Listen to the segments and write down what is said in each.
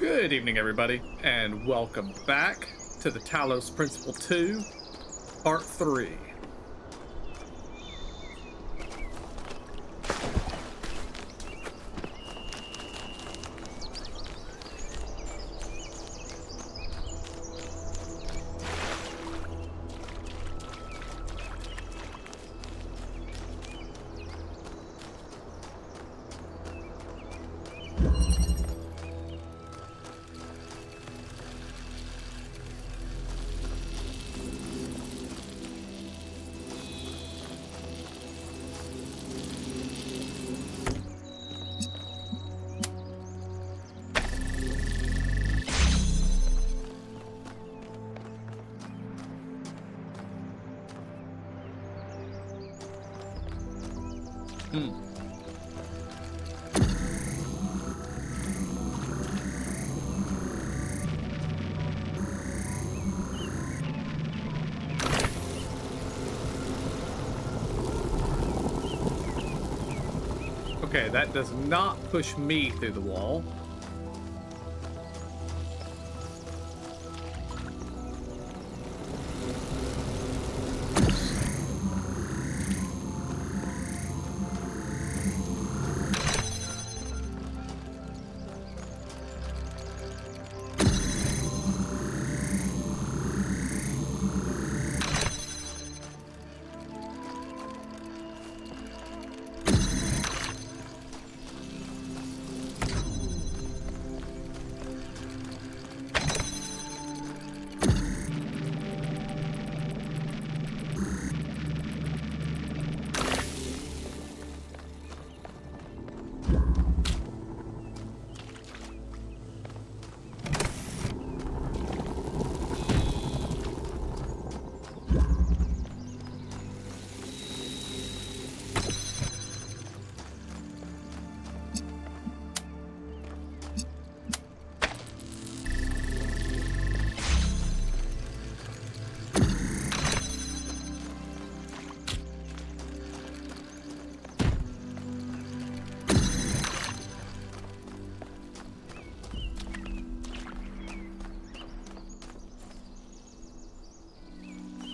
Good evening, everybody, and welcome back to the Talos Principle 2, Part 3. Hmm. Okay, that does not push me through the wall.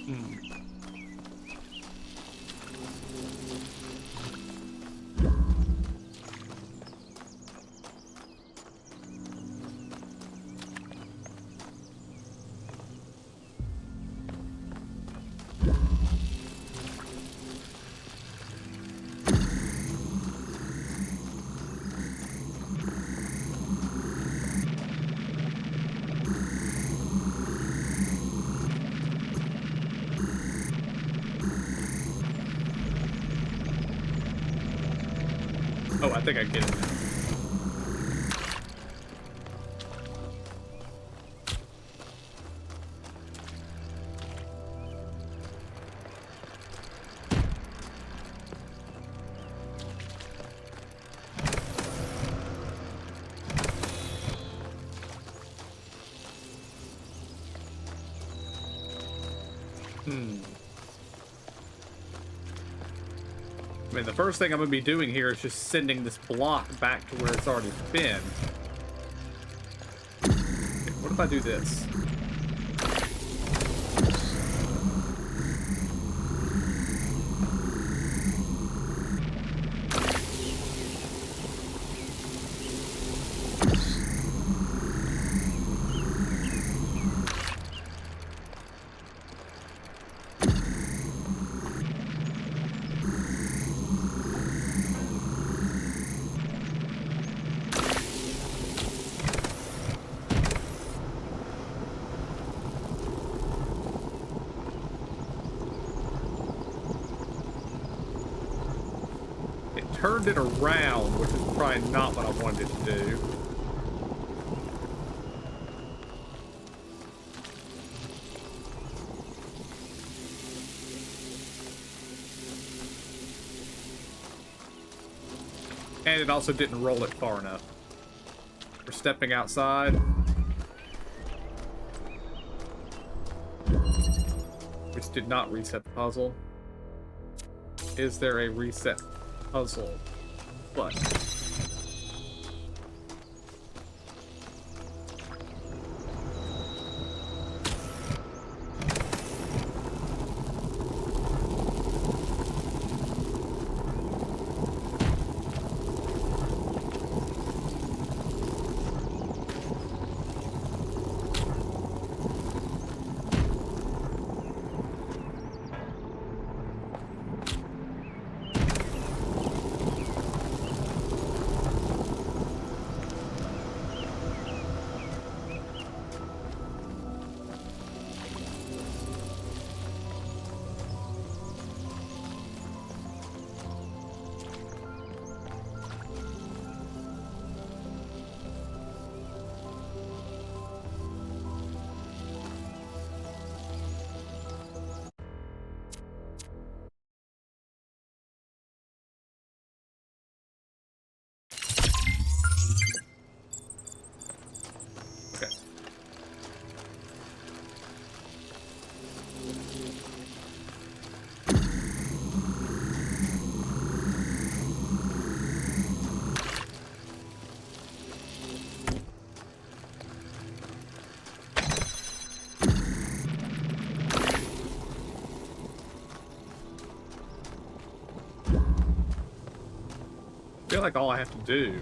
Hmm. Oh, I think I get it now. Hmm. I mean, the first thing I'm going to be doing here is just sending this block back to where it's already been. Okay, what if I do this? Turned it around, which is probably not what I wanted it to do. And it also didn't roll it far enough. We're stepping outside. Which did not reset the puzzle. Is there a reset puzzle? What? feel like all I have to do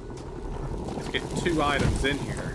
is get 2 items in here.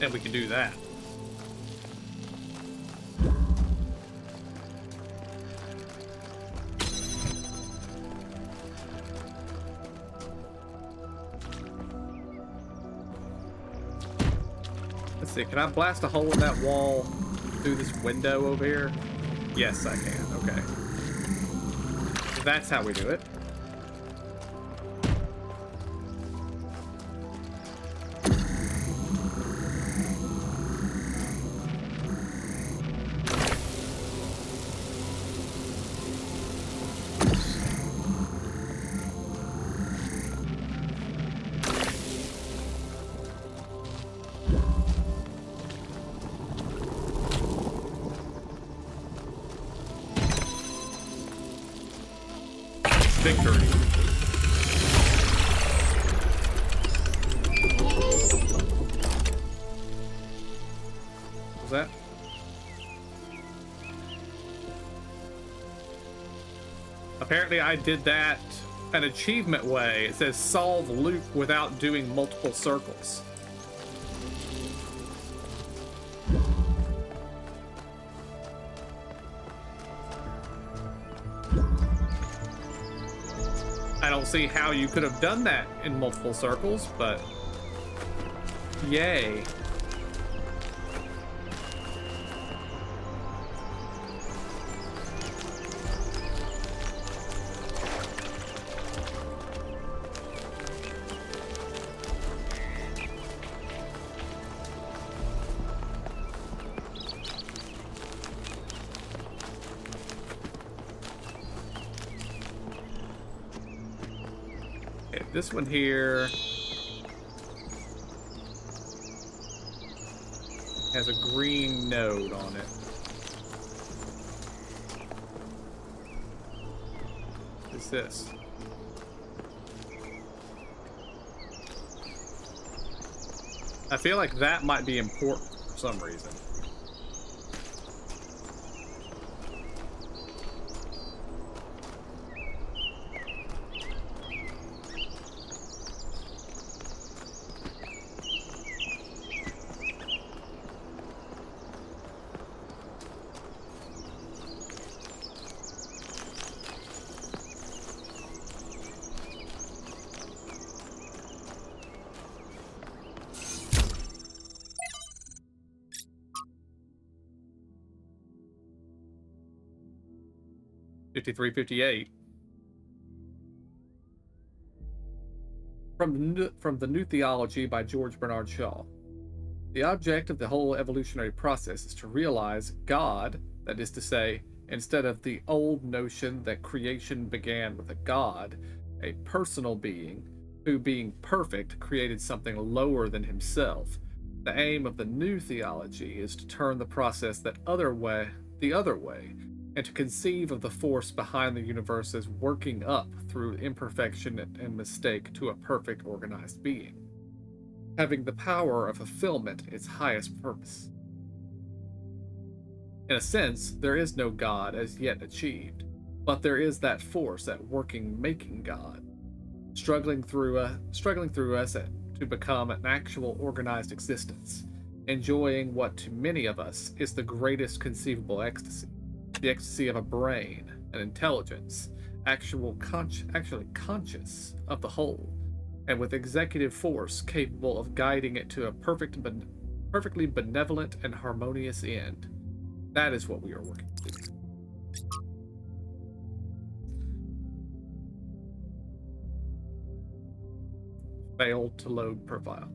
And we can do that. Let's see, can I blast a hole in that wall through this window over here? Yes, I can. Okay. That's how we do it. Victory. Was that? Apparently I did that an achievement way. It says solve loop without doing multiple circles. I don't see how you could have done that in multiple circles, but yay. This one here has a green node on it. What's this? I feel like that might be important for some reason. $53, $58. From the New Theology by George Bernard Shaw. The object of the whole evolutionary process is to realize God, that is to say, instead of the old notion that creation began with a God, a personal being, who being perfect created something lower than himself. The aim of the new theology is to turn the process the other way, and to conceive of the force behind the universe as working up through imperfection and mistake to a perfect organized being, having the power of fulfillment its highest purpose. In a sense, there is no God as yet achieved, but there is that force at working making God, struggling through us to become an actual organized existence, enjoying what to many of us is the greatest conceivable ecstasy. The ecstasy of a brain, an intelligence, actually conscious of the whole, and with executive force capable of guiding it to a perfectly benevolent and harmonious end. That is what we are working to do. Failed to load profile.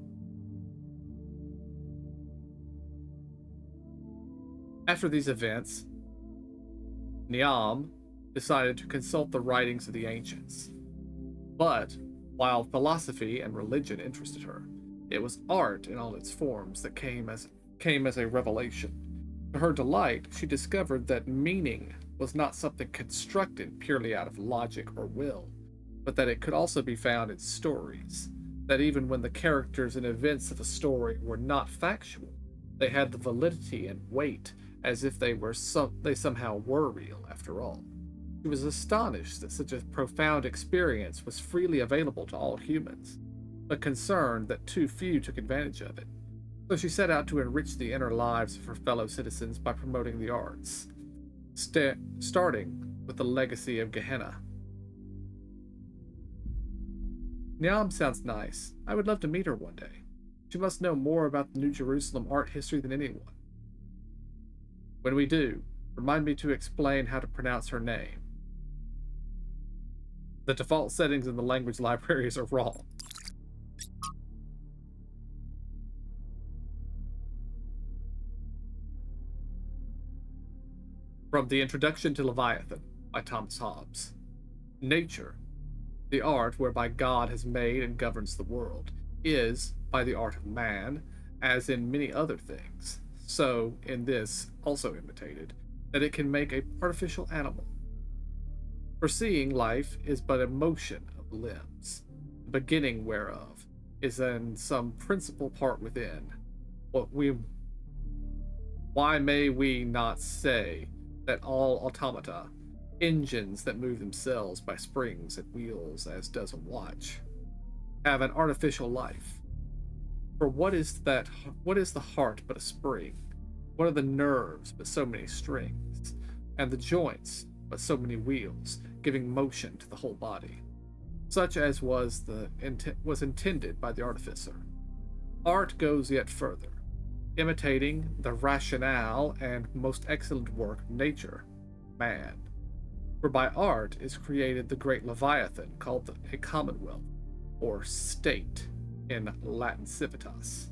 After these events, Niam decided to consult the writings of the ancients. But while philosophy and religion interested her, it was art in all its forms that came as a revelation. To her delight, she discovered that meaning was not something constructed purely out of logic or will, but that it could also be found in stories. That even when the characters and events of a story were not factual, they had the validity and weight as if they somehow were real after all. She was astonished that such a profound experience was freely available to all humans, but concerned that too few took advantage of it. So she set out to enrich the inner lives of her fellow citizens by promoting the arts, starting with the legacy of Gehenna. Niam sounds nice. I would love to meet her one day. She must know more about the New Jerusalem art history than anyone. When we do, remind me to explain how to pronounce her name. The default settings in the language libraries are wrong. From The Introduction to Leviathan by Thomas Hobbes. Nature, the art whereby God has made and governs the world, is, by the art of man, as in many other things, so in this also imitated, that it can make a artificial animal. For seeing life is but a motion of limbs, the beginning whereof is in some principal part within. Why may we not say that all automata, engines that move themselves by springs and wheels as does a watch, have an artificial life? For what is the heart but a spring? What are the nerves but so many strings? And the joints but so many wheels, giving motion to the whole body, such as was intended by the artificer. Art goes yet further, imitating the rationale and most excellent work of nature, man. For by art is created the great Leviathan called a commonwealth, or state, in Latin civitas,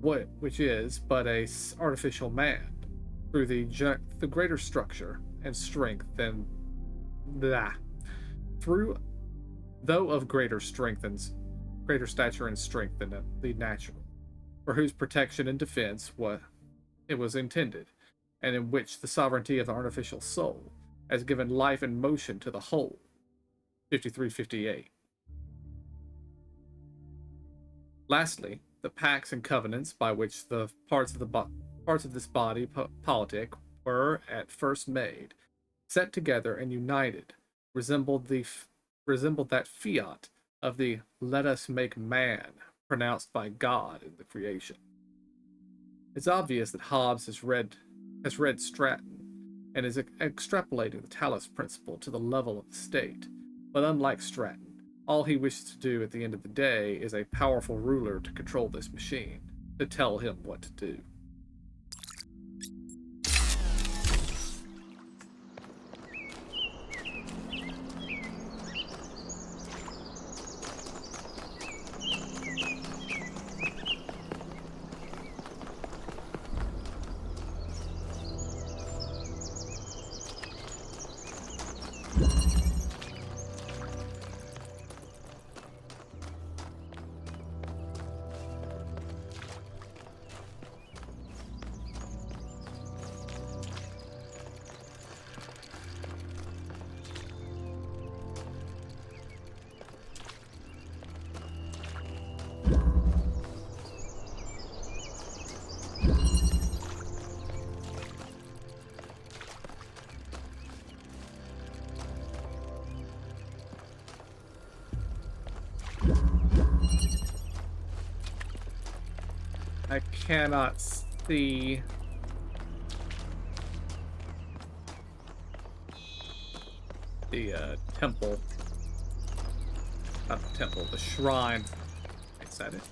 which is but a artificial man, through the greater structure and strength than though of greater stature and strength than the natural, for whose protection and defense it was intended, and in which the sovereignty of the artificial soul has given life and motion to the whole. 5358. Lastly, the pacts and covenants by which the parts of this body politic were at first made, set together and united, resembled that fiat of the "let us make man" pronounced by God in the creation. It's obvious that Hobbes has read Stratton and is extrapolating the Talos principle to the level of the state, but unlike Stratton, all he wishes to do at the end of the day is a powerful ruler to control this machine, to tell him what to do. I cannot see the temple. Not the temple, the shrine. Is that it?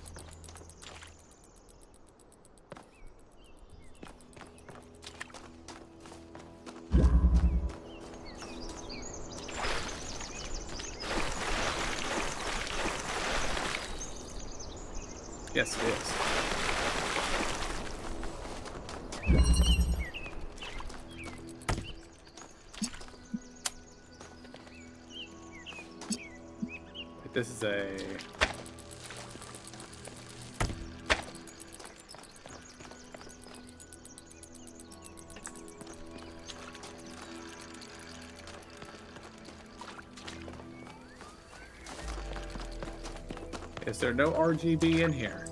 Yes, it is. This is a... Is there no RGB in here?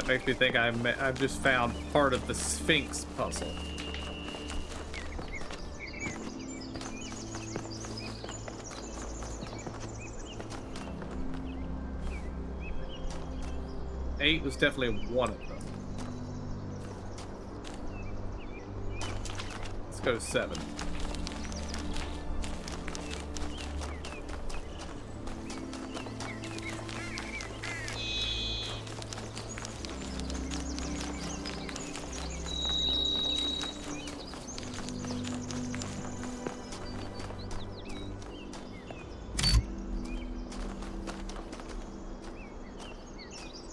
Makes me think I've just found part of the Sphinx puzzle. Eight was definitely one of them. Let's go to 7.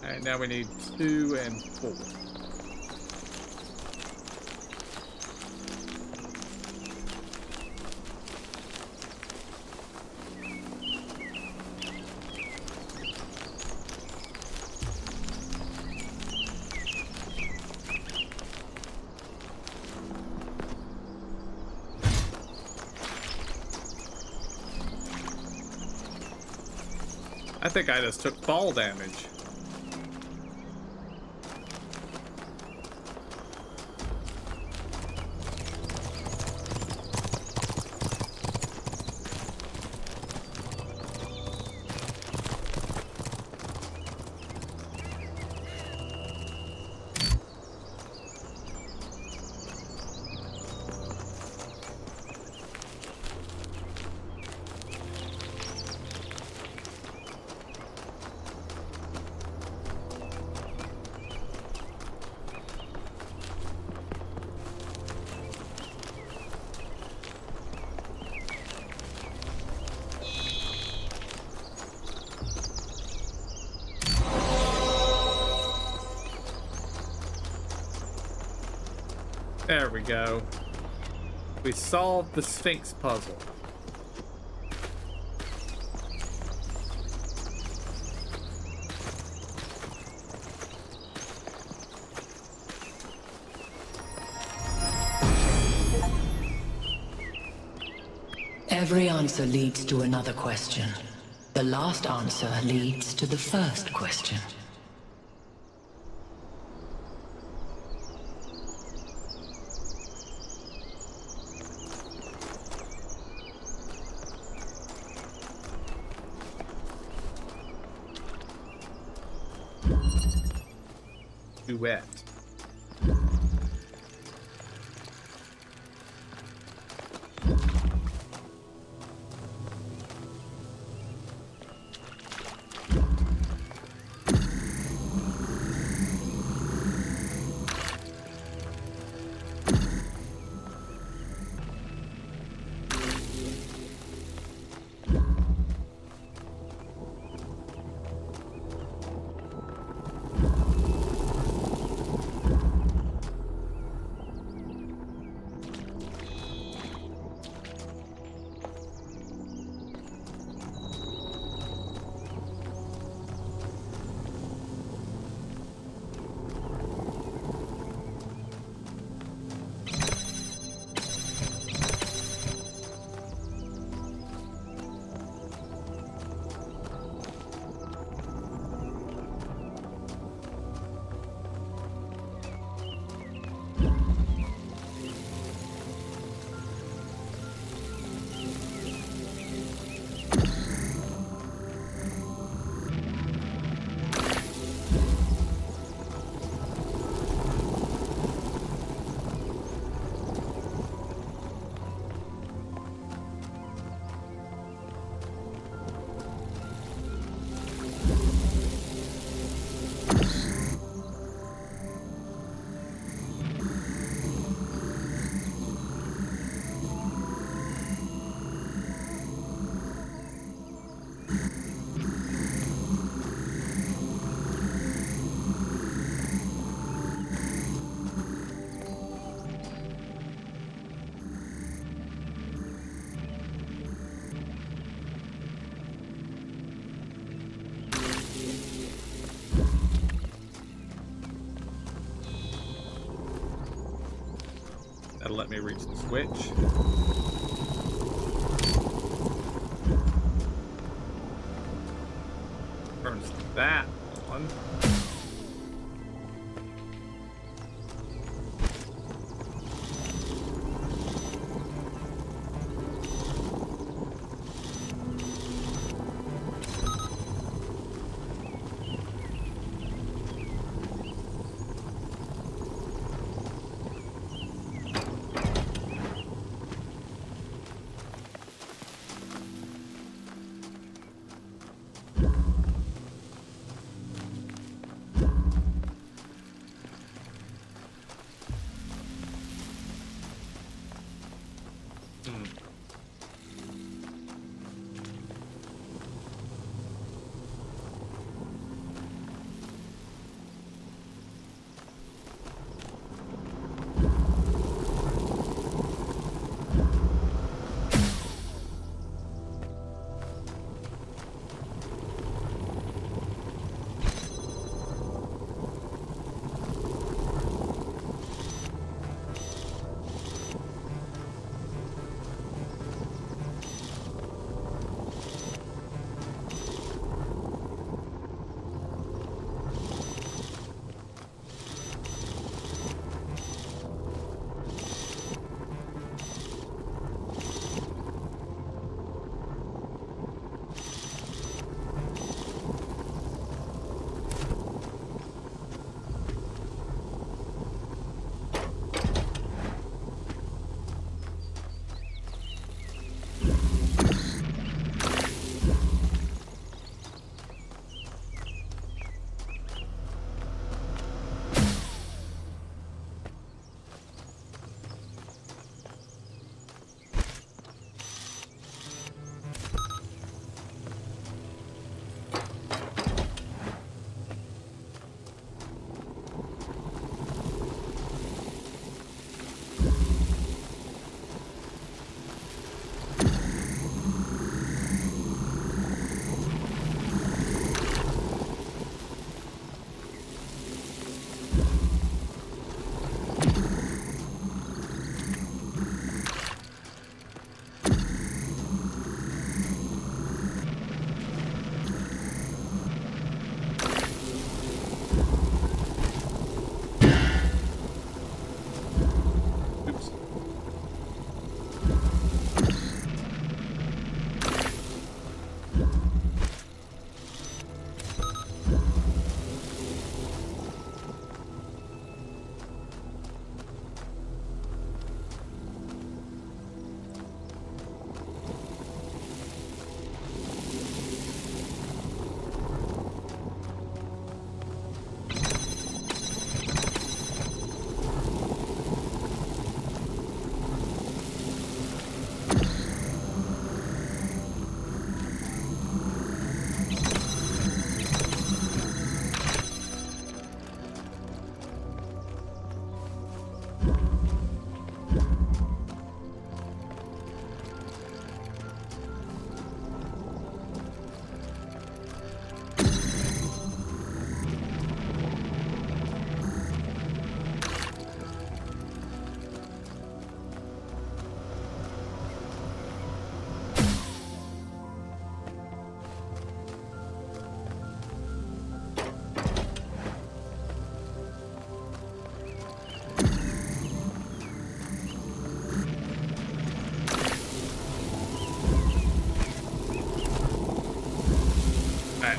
Alright, now we need 2 and 4. I think I just took fall damage. There we go. We solved the Sphinx puzzle. Every answer leads to another question. The last answer leads to the first question. Duet. let me reach the switch. Turns that on.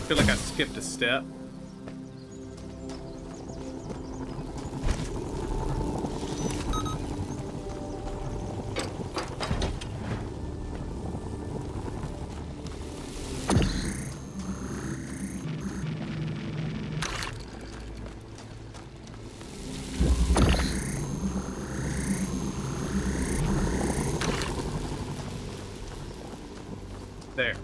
I feel like I skipped a step. There.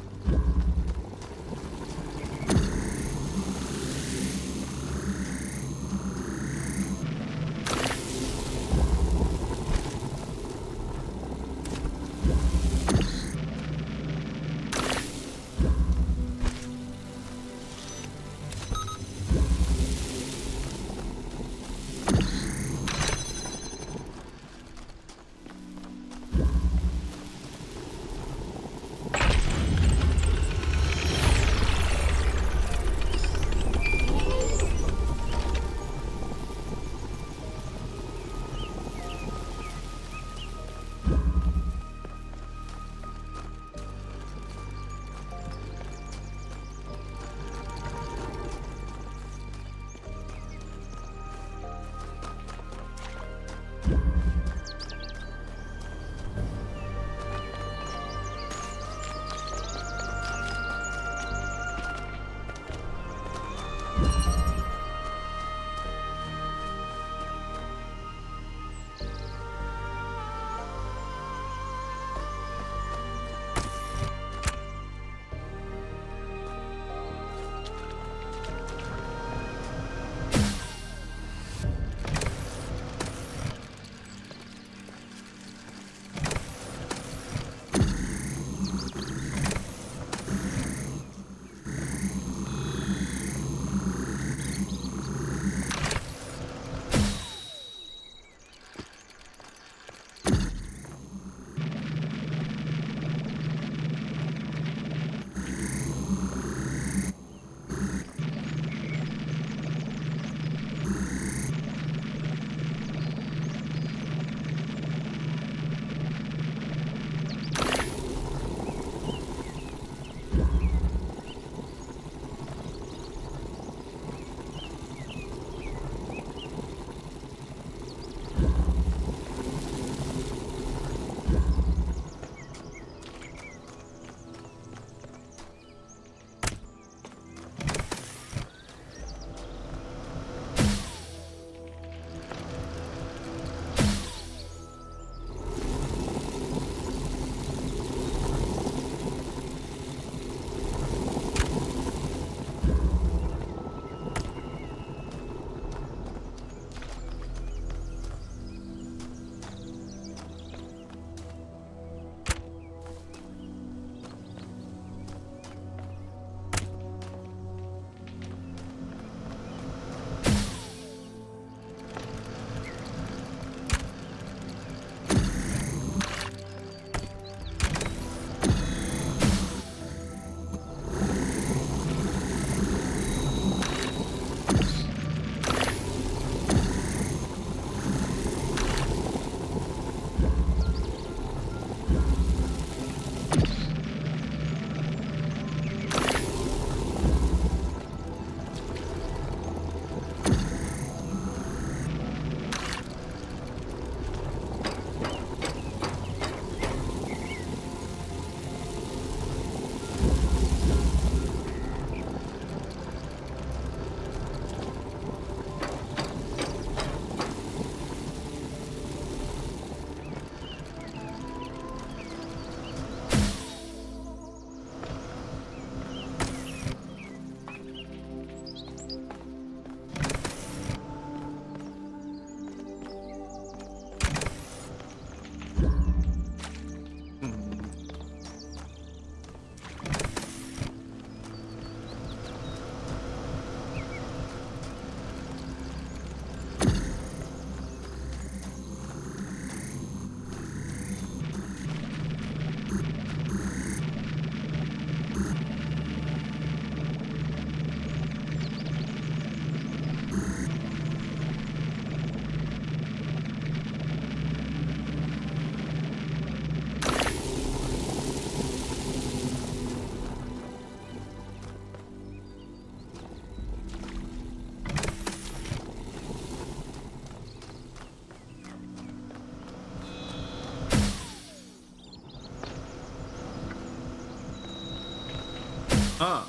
Huh.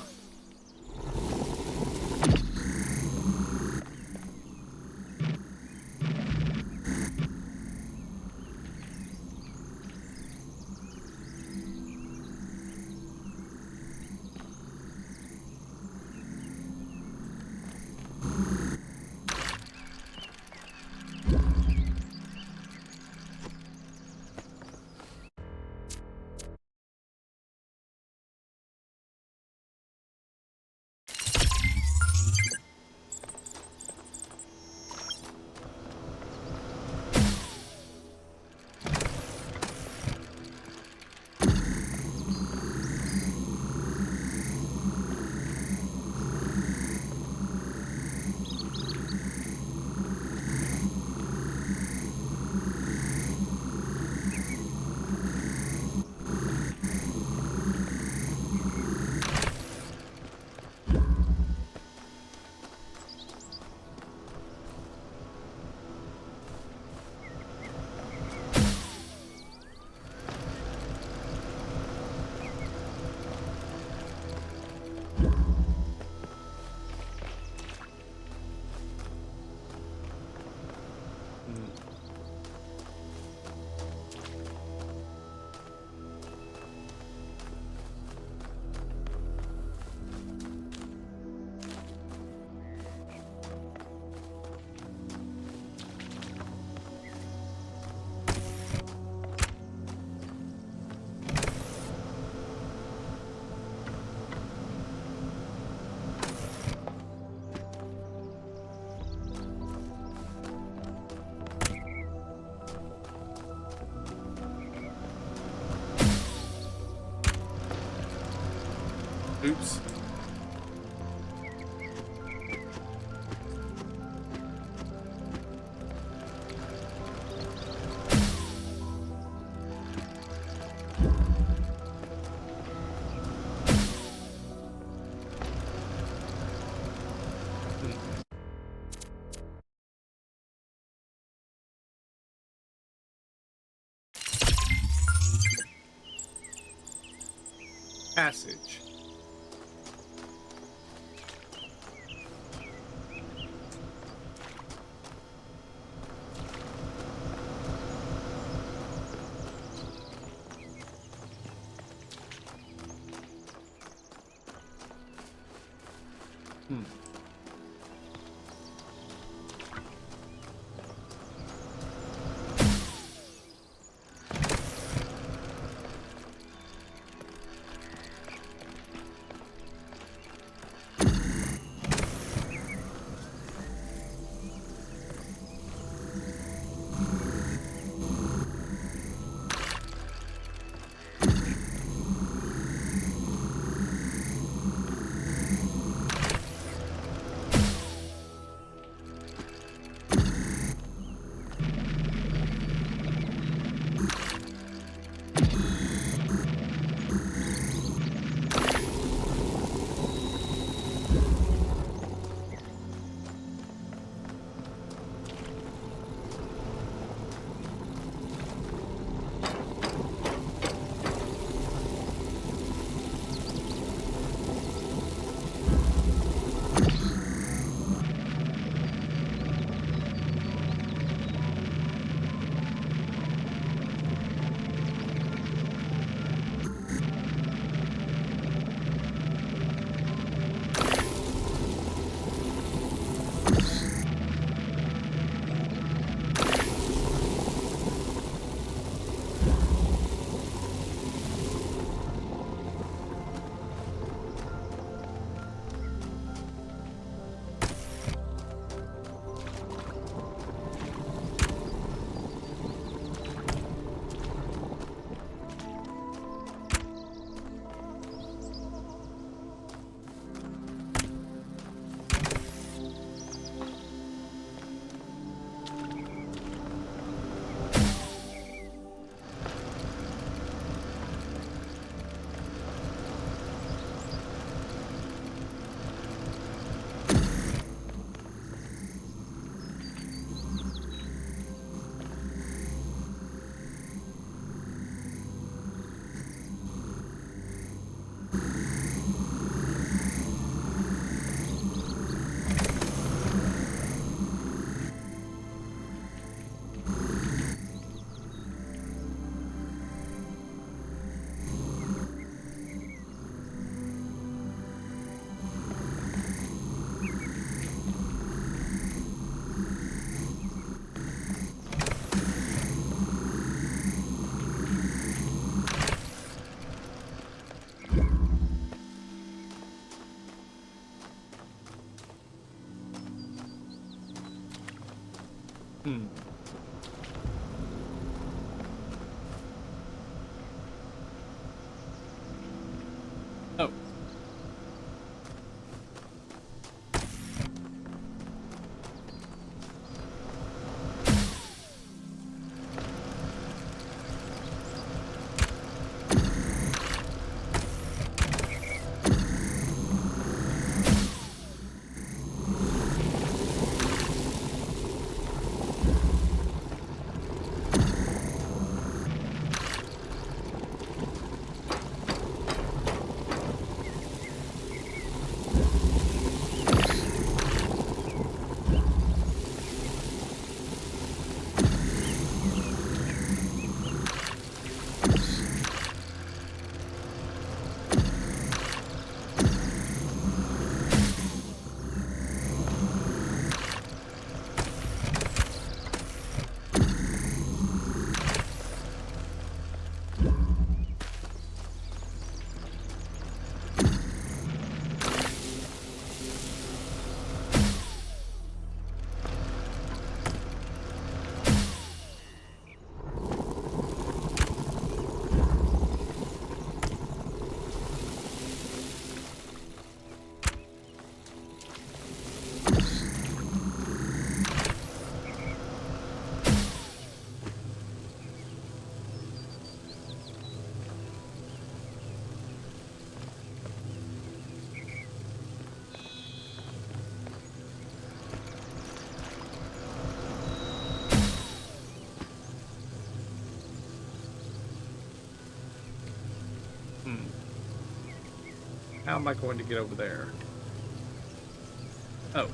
Oops. Passage. Hmm. Oh. Hmm. How am I going to get over there? Oh.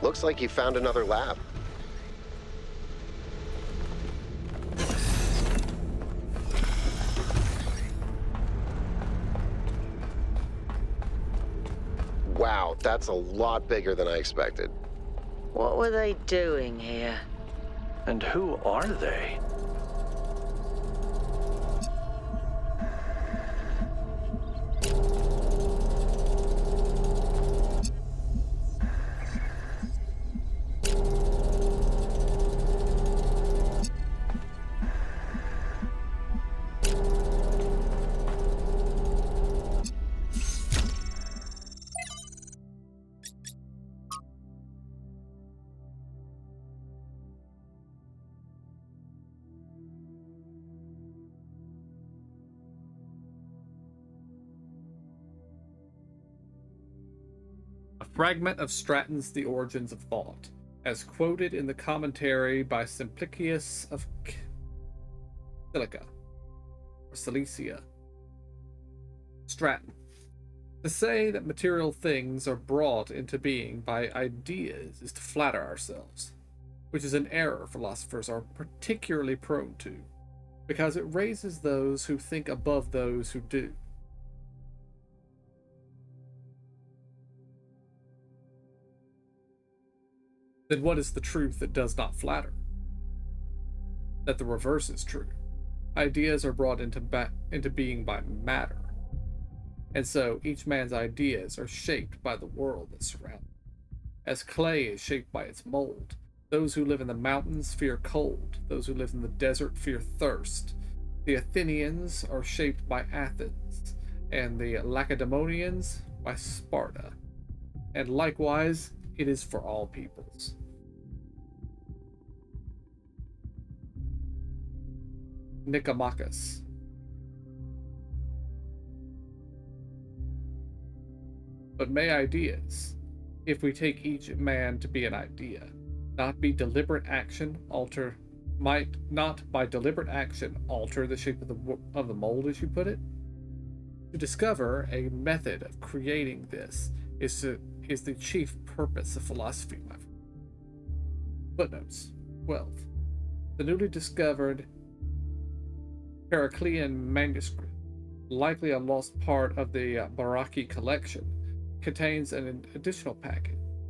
Looks like you found another lab. Wow, that's a lot bigger than I expected. What were they doing here? And who are they? A fragment of Stratton's The Origins of Thought, as quoted in the commentary by Simplicius of Silica, or Cilicia. Stratton. To say that material things are brought into being by ideas is to flatter ourselves, which is an error philosophers are particularly prone to, because it raises those who think above those who do. Then what is the truth that does not flatter? That the reverse is true. Ideas are brought into being by matter. And so each man's ideas are shaped by the world that surrounds him. As clay is shaped by its mold, those who live in the mountains fear cold, those who live in the desert fear thirst. The Athenians are shaped by Athens, and the Lacedaemonians by Sparta. And likewise, it is for all peoples. Nicomachus. But may ideas, if we take each man to be an idea, not by deliberate action alter the shape of the mold, as you put it? To discover a method of creating this is the chief purpose of philosophy, my friend. Footnotes 12. The newly discovered Heraclean manuscript, likely a lost part of the Baraki collection, contains an additional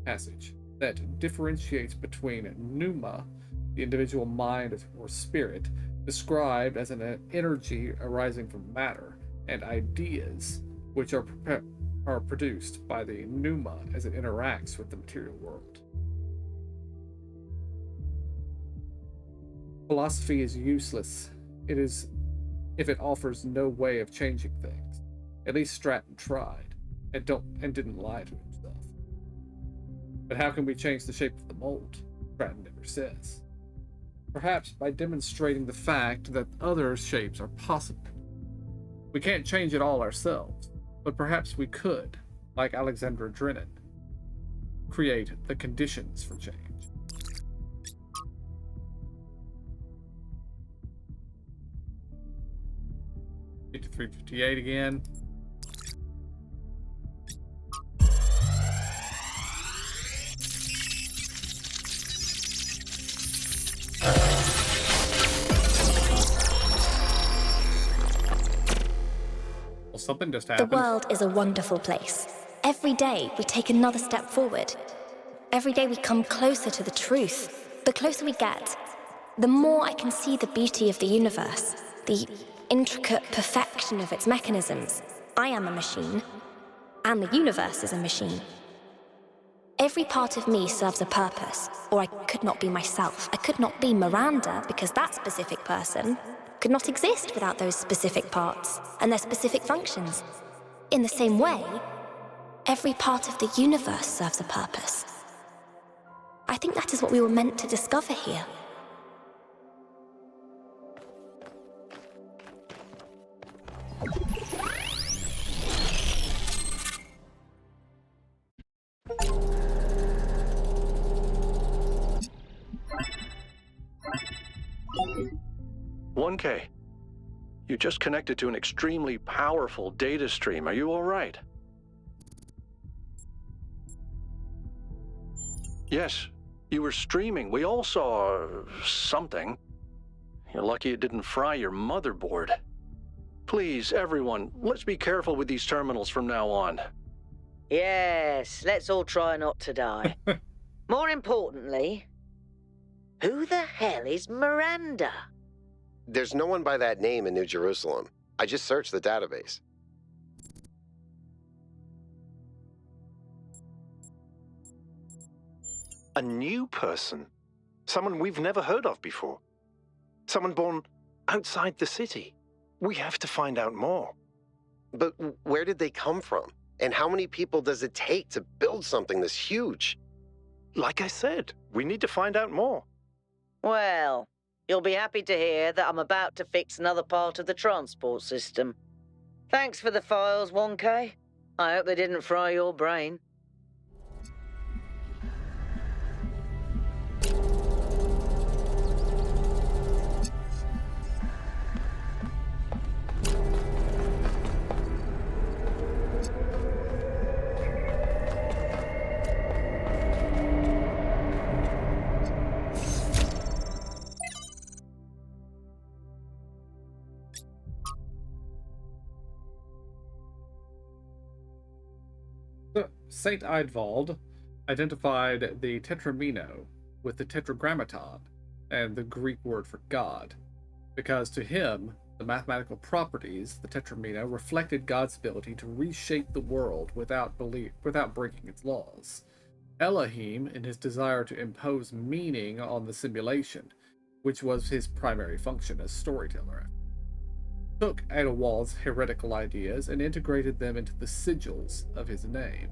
passage that differentiates between pneuma, the individual mind or spirit, described as an energy arising from matter, and ideas, which are produced by the pneuma as it interacts with the material world. Philosophy is useless. It is if it offers no way of changing things. At least Stratton tried, and didn't lie to himself. But how can we change the shape of the mold? Stratton never says. Perhaps by demonstrating the fact that other shapes are possible. We can't change it all ourselves, but perhaps we could, like Alexandra Drennan, create the conditions for change. 5358 again. Well, something just happened. The world is a wonderful place. Every day we take another step forward. Every day we come closer to the truth. The closer we get, the more I can see the beauty of the universe, the intricate perfection of its mechanisms. I am a machine, and the universe is a machine. Every part of me serves a purpose, or I could not be myself. I could not be Miranda, because that specific person could not exist without those specific parts and their specific functions. In the same way, every part of the universe serves a purpose. I think that is what we were meant to discover here. "1K, you just connected to an extremely powerful data stream. Are you all right?" "Yes, you were streaming. We all saw something. You're lucky it didn't fry your motherboard. Please, everyone, let's be careful with these terminals from now on." Yes, let's all try not to die. More importantly, Who the hell is Miranda? There's no one by that name in New Jerusalem. I just searched the database. A new person? Someone we've never heard of before? Someone born outside the city? We have to find out more. But where did they come from? And how many people does it take to build something this huge? Like I said, we need to find out more. Well, you'll be happy to hear that I'm about to fix another part of the transport system. Thanks for the files, 1K. I hope they didn't fry your brain. So, Saint Eidvald identified the tetramino with the tetragrammaton and the Greek word for God, because to him, the mathematical properties, the tetramino, reflected God's ability to reshape the world without breaking its laws. Elohim, in his desire to impose meaning on the simulation, which was his primary function as storyteller, took Eidwald's heretical ideas and integrated them into the sigils of his name.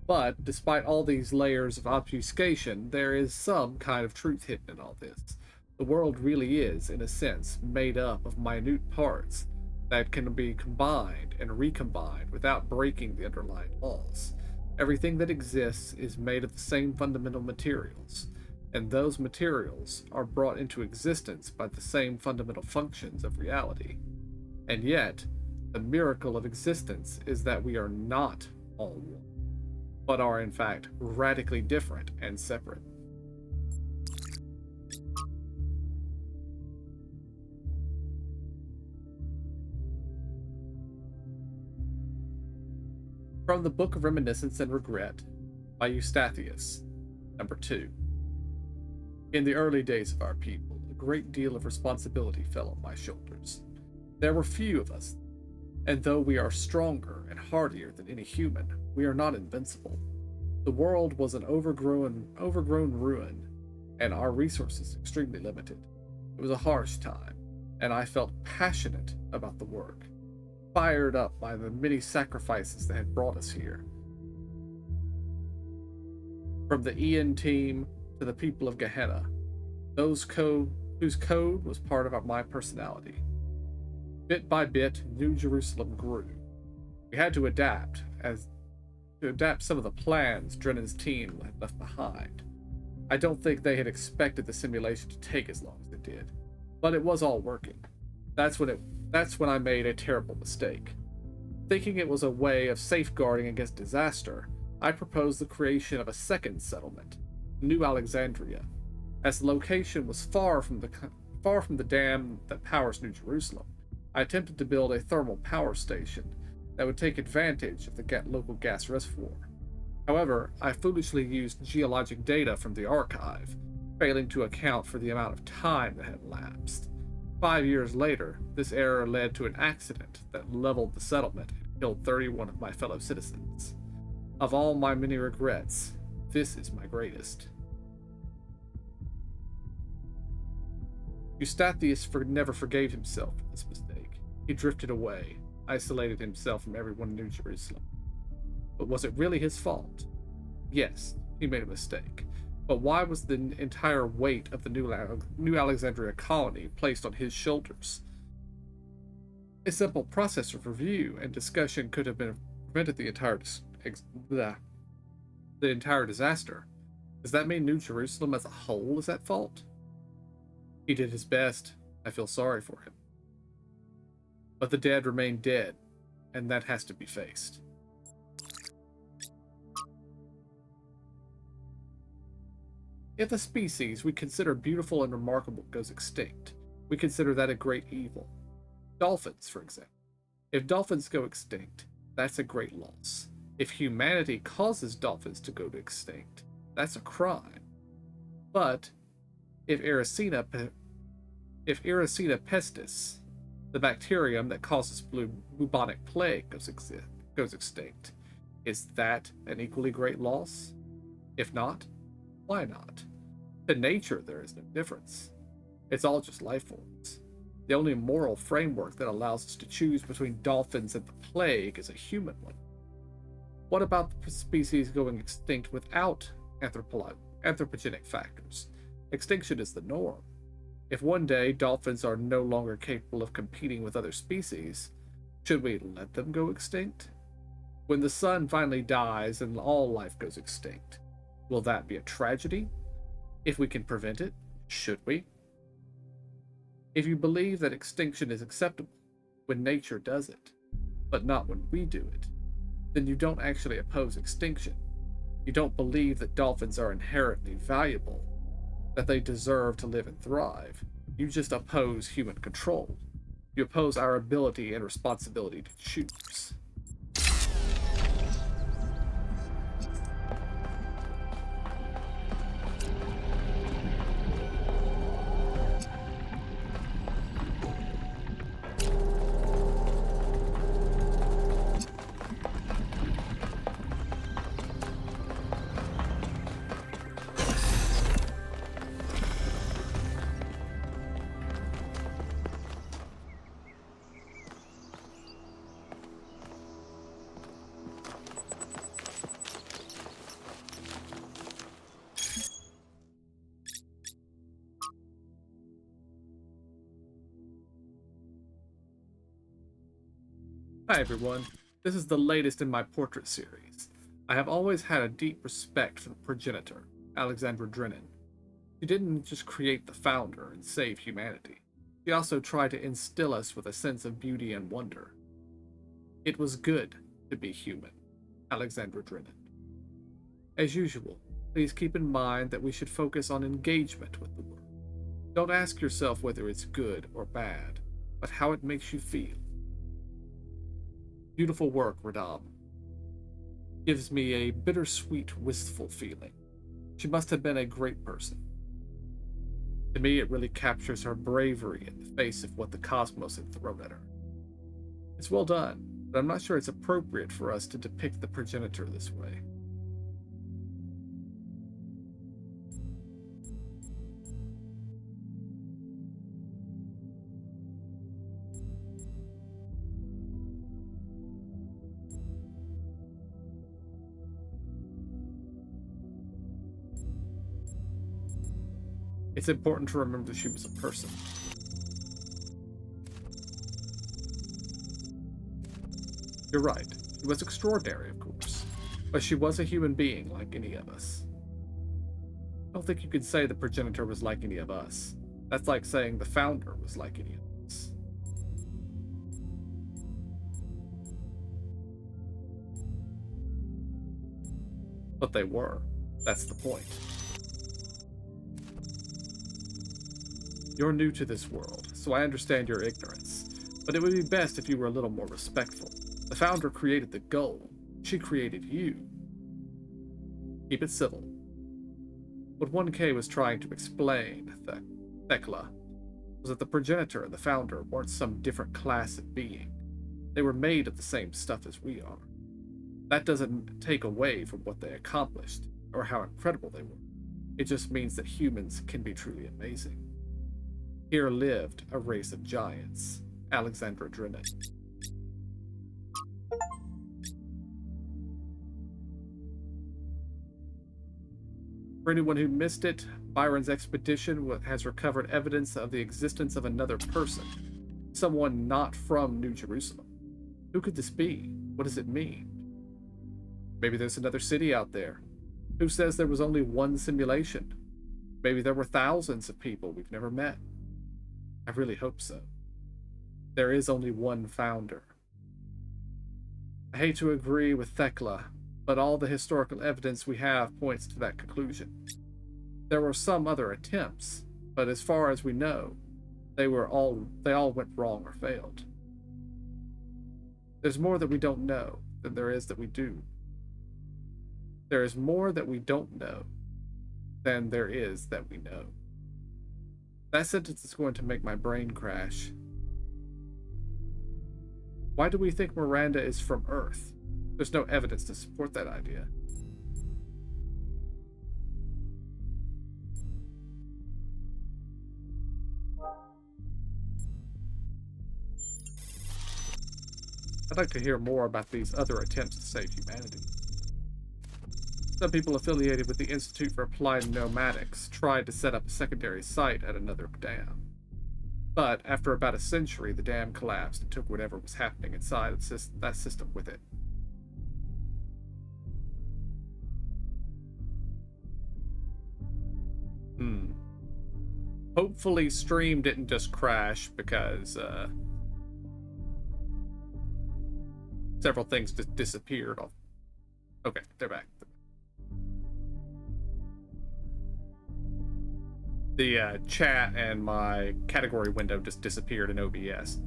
But, despite all these layers of obfuscation, there is some kind of truth hidden in all this. The world really is, in a sense, made up of minute parts that can be combined and recombined without breaking the underlying laws. Everything that exists is made of the same fundamental materials, and those materials are brought into existence by the same fundamental functions of reality. And yet, the miracle of existence is that we are not all one, but are in fact radically different and separate. From the Book of Reminiscence and Regret by Eustathius, number 2. In the early days of our people, a great deal of responsibility fell on my shoulders. There were few of us, and though we are stronger and hardier than any human, we are not invincible. The world was an overgrown ruin, and our resources extremely limited. It was a harsh time, and I felt passionate about the work, fired up by the many sacrifices that had brought us here. From the Ian team to the people of Gehenna, whose code was part of my personality. Bit by bit, New Jerusalem grew. We had to adapt some of the plans Drennan's team had left behind. I don't think they had expected the simulation to take as long as it did, but it was all working. That's when I made a terrible mistake. Thinking it was a way of safeguarding against disaster, I proposed the creation of a second settlement, New Alexandria. As the location was far from the dam that powers New Jerusalem, I attempted to build a thermal power station that would take advantage of the local gas reservoir. However, I foolishly used geologic data from the archive, failing to account for the amount of time that had elapsed. 5 years later, this error led to an accident that leveled the settlement and killed 31 of my fellow citizens. Of all my many regrets, this is my greatest. Eustathius never forgave himself for this mistake. He drifted away, isolated himself from everyone in New Jerusalem. But was it really his fault? Yes, he made a mistake. But why was the entire weight of the New Alexandria colony placed on his shoulders? A simple process of review and discussion could have prevented the entire disaster. Does that mean New Jerusalem as a whole is at fault? He did his best. I feel sorry for him. But the dead remain dead, and that has to be faced. If a species we consider beautiful and remarkable goes extinct, we consider that a great evil. Dolphins, for example. If dolphins go extinct, that's a great loss. If humanity causes dolphins to go extinct, that's a crime. But if Ericina pestis, the bacterium that causes bubonic plague, goes extinct, is that an equally great loss? If not, why not? To nature, there is no difference. It's all just life forms. The only moral framework that allows us to choose between dolphins and the plague is a human one. What about the species going extinct without anthropogenic factors? Extinction is the norm. If one day dolphins are no longer capable of competing with other species, should we let them go extinct? When the sun finally dies and all life goes extinct, will that be a tragedy? If we can prevent it, should we? If you believe that extinction is acceptable when nature does it, but not when we do it, then you don't actually oppose extinction. You don't believe that dolphins are inherently valuable, that they deserve to live and thrive. You just oppose human control. You oppose our ability and responsibility to choose. Hi everyone, this is the latest in my portrait series. I have always had a deep respect for the progenitor, Alexandra Drennan. She didn't just create the founder and save humanity. She also tried to instill us with a sense of beauty and wonder. It was good to be human, Alexandra Drennan. As usual, please keep in mind that we should focus on engagement with the world. Don't ask yourself whether it's good or bad, but how it makes you feel. Beautiful work, Radam. Gives me a bittersweet, wistful feeling. She must have been a great person. To me, it really captures her bravery in the face of what the cosmos had thrown at her. It's well done, but I'm not sure it's appropriate for us to depict the progenitor this way. It's important to remember that she was a person. You're right. She was extraordinary, of course. But she was a human being like any of us. I don't think you could say the progenitor was like any of us. That's like saying the founder was like any of us. But they were. That's the point. You're new to this world, so I understand your ignorance, but it would be best if you were a little more respectful. The founder created the goal. She created you. Keep it civil. What 1K was trying to explain, Thekla, was that the progenitor and the founder weren't some different class of being. They were made of the same stuff as we are. That doesn't take away from what they accomplished, or how incredible they were. It just means that humans can be truly amazing. Here lived a race of giants, Alexandra Drennan. For anyone who missed it, Byron's expedition has recovered evidence of the existence of another person, someone not from New Jerusalem. Who could this be? What does it mean? Maybe there's another city out there. Who says there was only one simulation? Maybe there were thousands of people we've never met. I really hope so. There is only one founder. I hate to agree with Thekla, but all the historical evidence we have points to that conclusion. There were some other attempts, but as far as we know, they all went wrong or failed. There's more that we don't know than there is that we do. There is more that we don't know than there is that we know. That sentence is going to make my brain crash. Why do we think Miranda is from Earth? There's no evidence to support that idea. I'd like to hear more about these other attempts to save humanity. Some people affiliated with the Institute for Applied Pneumatics tried to set up a secondary site at another dam. But after about a century, the dam collapsed and took whatever was happening inside that system with it. Hopefully stream didn't just crash because several things just disappeared. Okay, they're back. The chat and my category window just disappeared in OBS.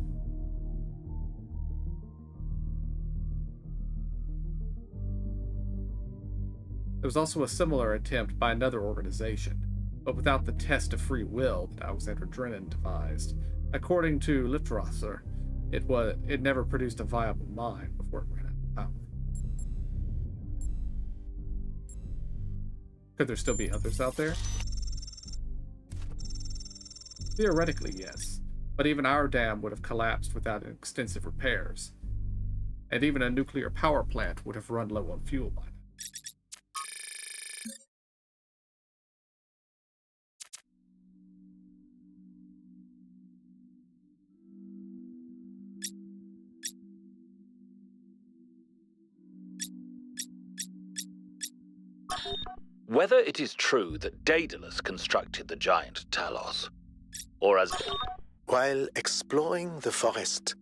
There was also a similar attempt by another organization, but without the test of free will that Alexander Drennan devised. According to Liftrasser, it never produced a viable mind before it ran out of power. Could there still be others out there? Theoretically, yes, but even our dam would have collapsed without extensive repairs, and even a nuclear power plant would have run low on fuel by now. Whether it is true that Daedalus constructed the giant Talos, or as... While exploring the forest,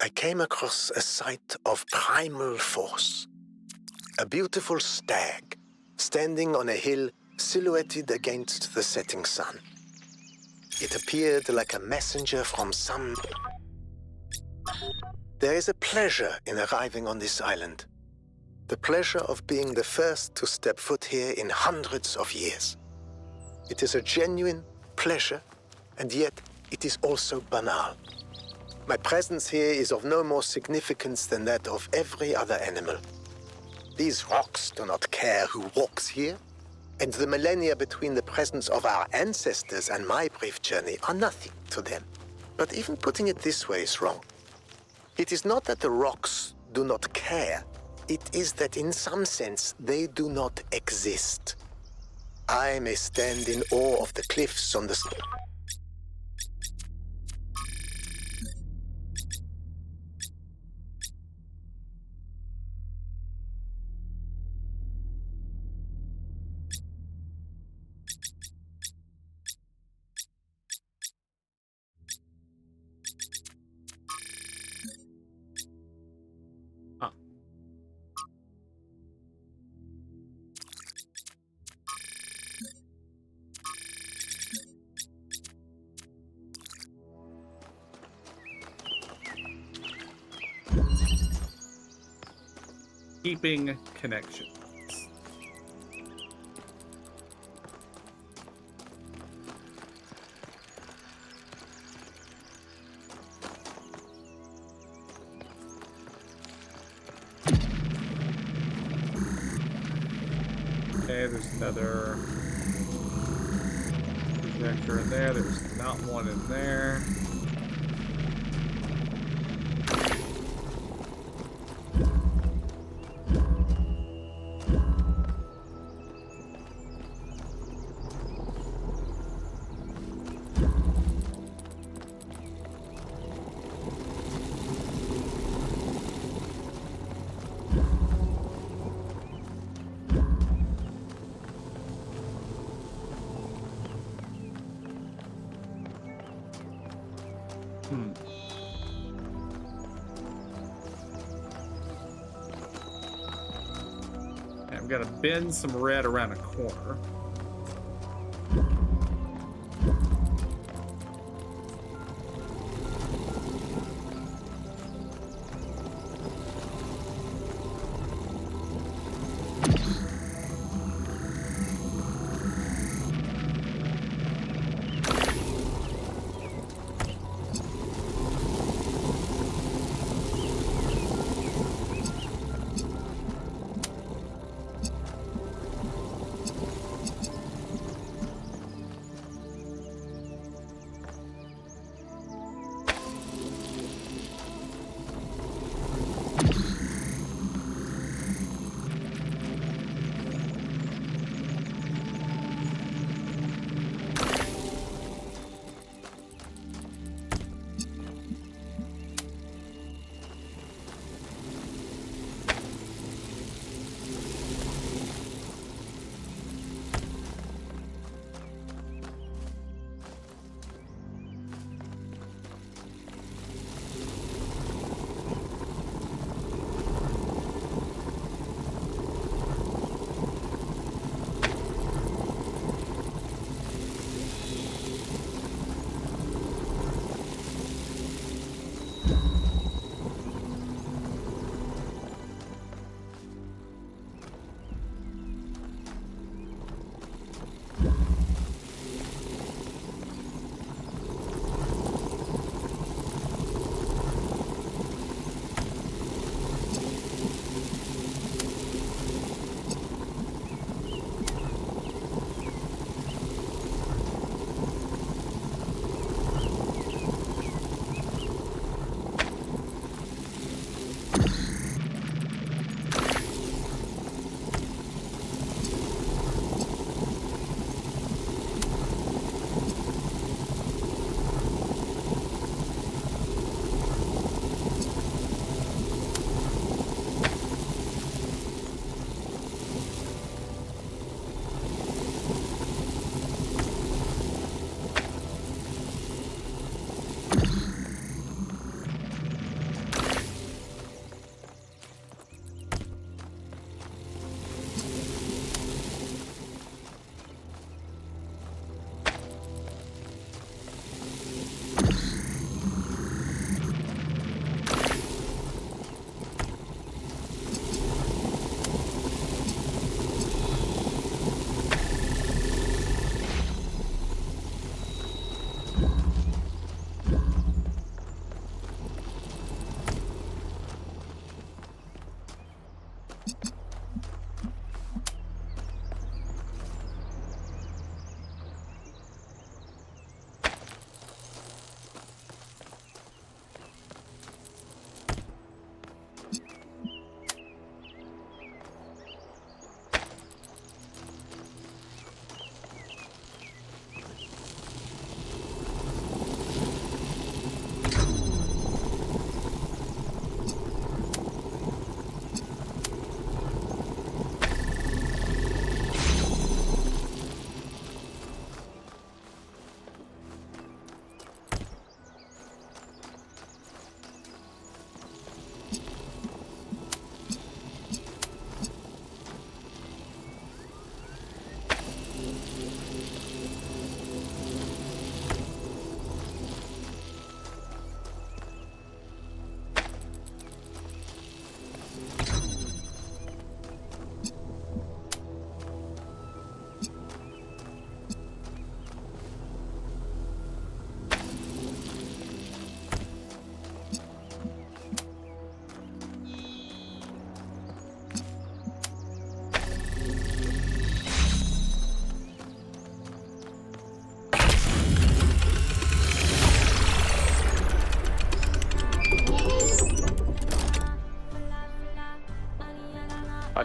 I came across a sight of primal force. A beautiful stag, standing on a hill silhouetted against the setting sun. It appeared like a messenger from some... There is a pleasure in arriving on this island. The pleasure of being the first to step foot here in hundreds of years. It is a genuine pleasure, and yet it is also banal. My presence here is of no more significance than that of every other animal. These rocks do not care who walks here, and the millennia between the presence of our ancestors and my brief journey are nothing to them. But even putting it this way is wrong. It is not that the rocks do not care. It is that in some sense they do not exist. I may stand in awe of the cliffs on the... Keeping connection. Okay, there's another projector in there. There's not one in there. And we've got to bend some red around a corner.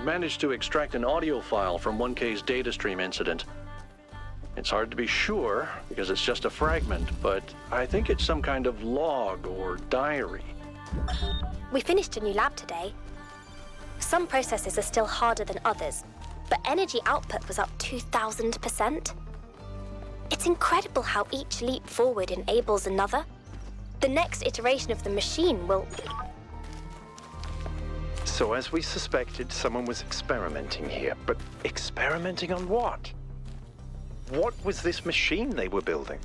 I've managed to extract an audio file from 1K's data stream incident. It's hard to be sure, because it's just a fragment, but I think it's some kind of log or diary. We finished a new lab today. Some processes are still harder than others, but energy output was up 2,000%. It's incredible how each leap forward enables another. The next iteration of the machine will... So as we suspected, someone was experimenting here. But experimenting on what? What was this machine they were building?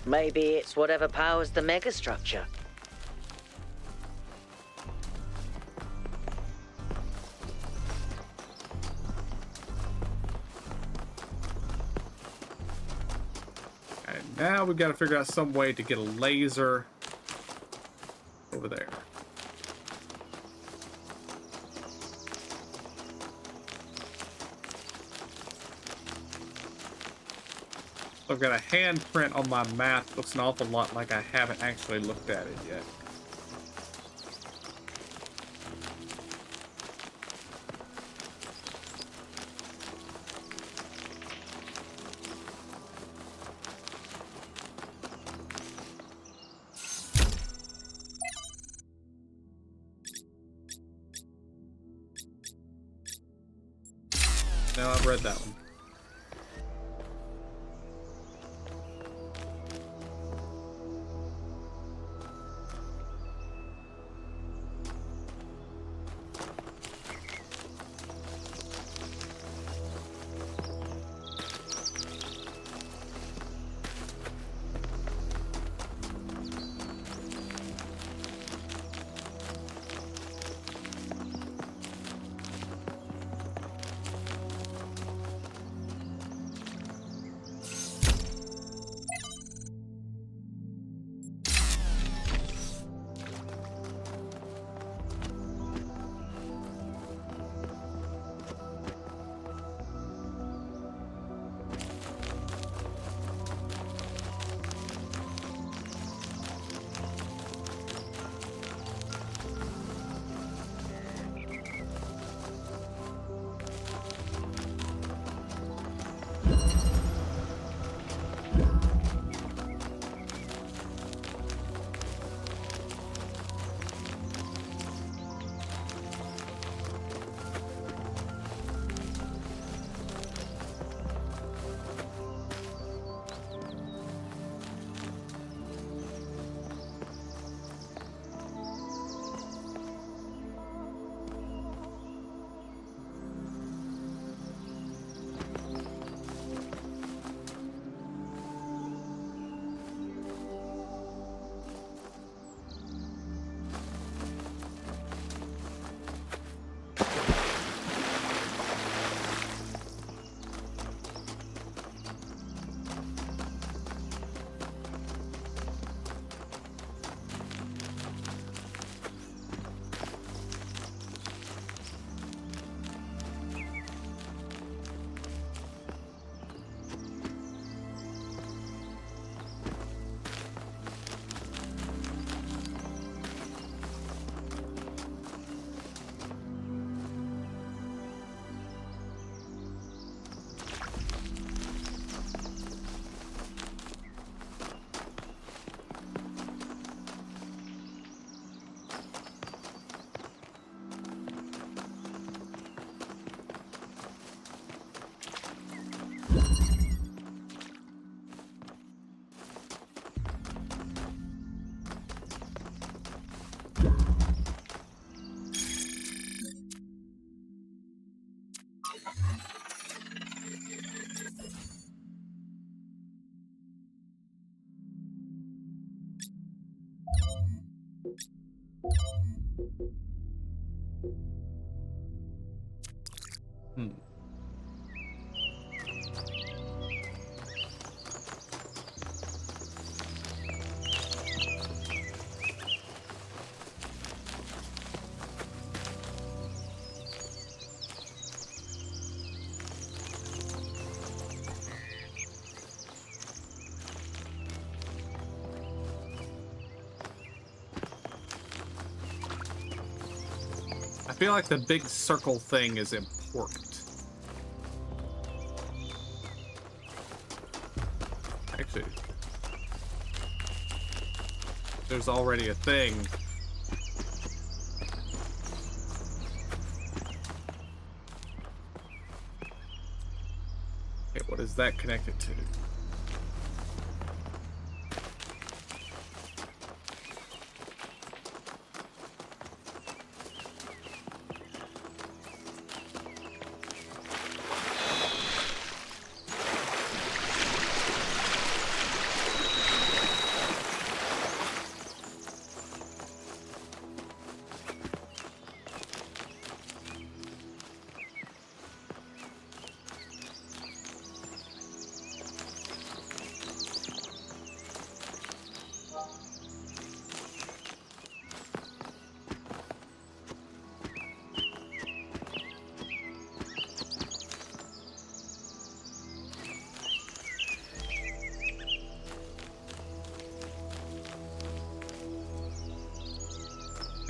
Maybe it's whatever powers the megastructure. And now we've got to figure out some way to get a laser over there. I've got a handprint on my map. Looks an awful lot like I haven't actually looked at it yet. No, I've read that one. I feel like the big circle thing is important. Actually, there's already a thing. Okay, what is that connected to?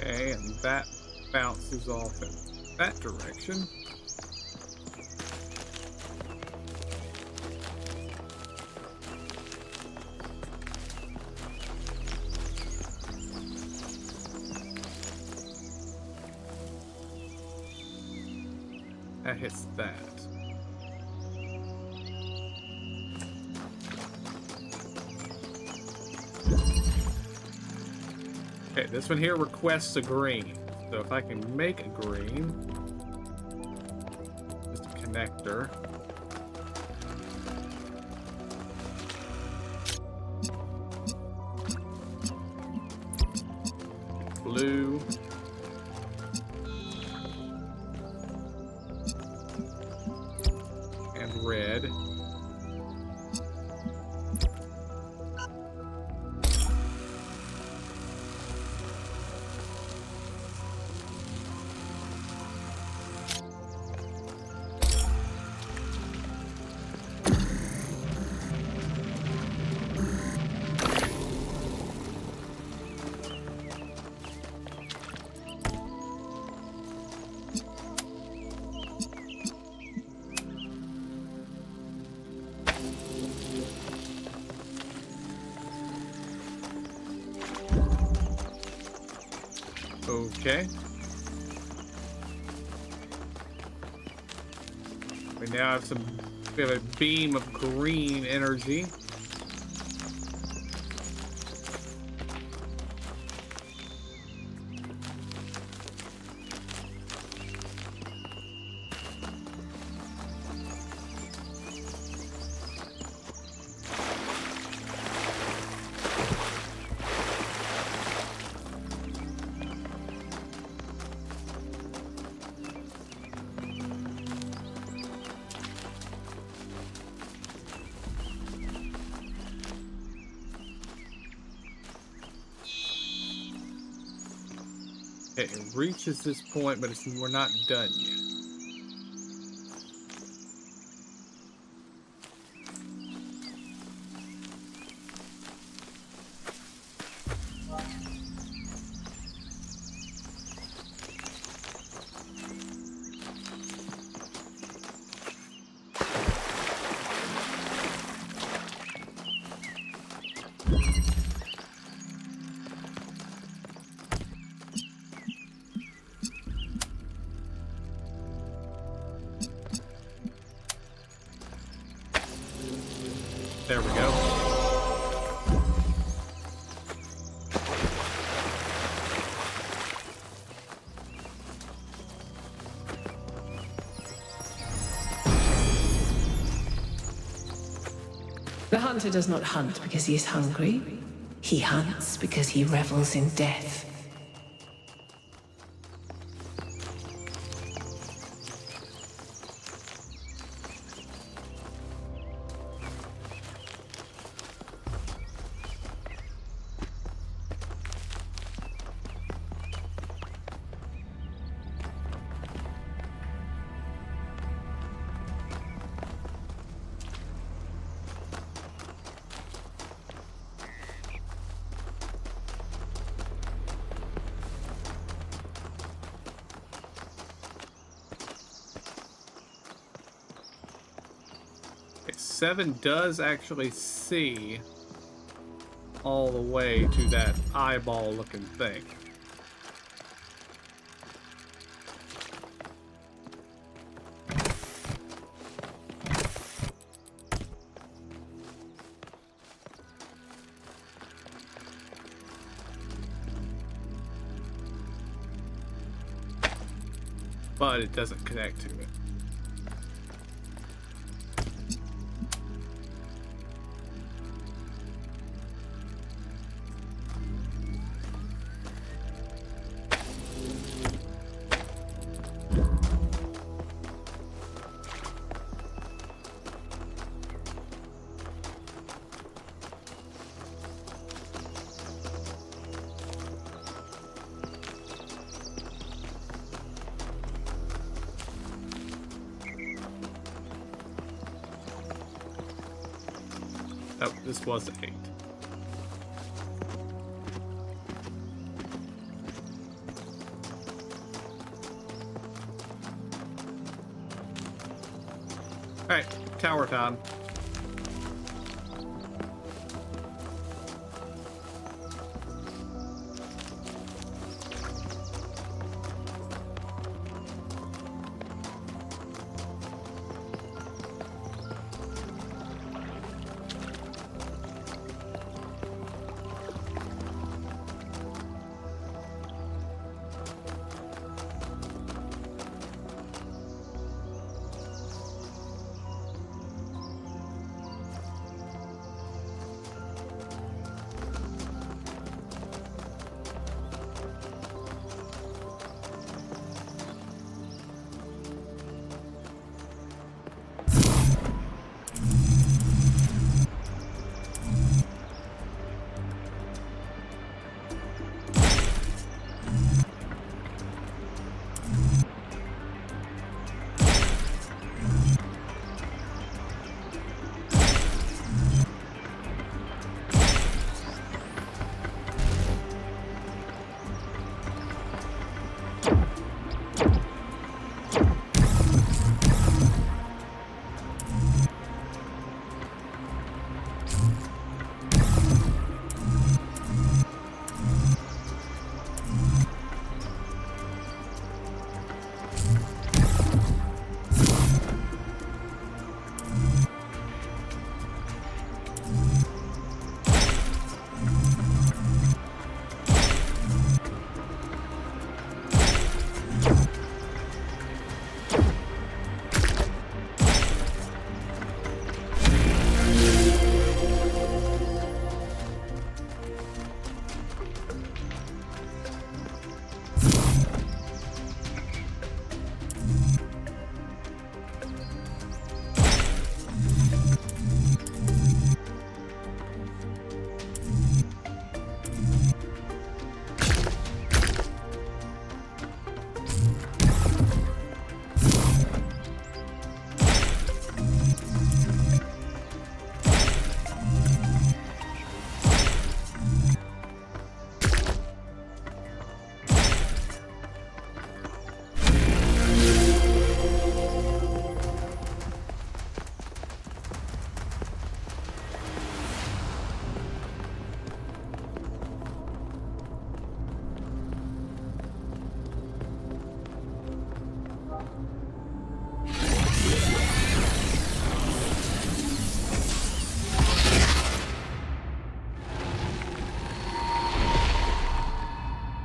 Okay, and that bounces off in that direction. That hits that. Okay, this one here requests a green. So if I can make a green, just a connector. Blue. And red. Okay. We now have we have a beam of green energy. Okay, it reaches this point, but we're not done yet. There we go. The hunter does not hunt because he is hungry. He hunts because he revels in death. 7 does actually see all the way to that eyeball-looking thing. But it doesn't connect to it. Oh, this was 8. Alright, tower time.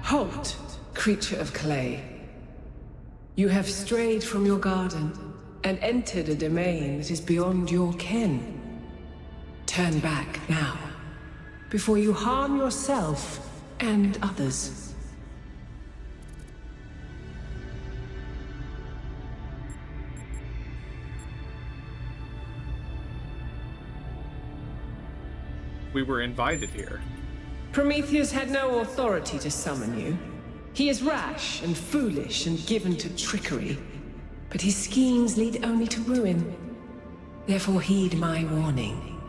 Halt, creature of clay. You have strayed from your garden and entered a domain that is beyond your ken. Turn back now, before you harm yourself and others. We were invited here. Prometheus had no authority to summon you. He is rash and foolish and given to trickery, but his schemes lead only to ruin. Therefore heed my warning.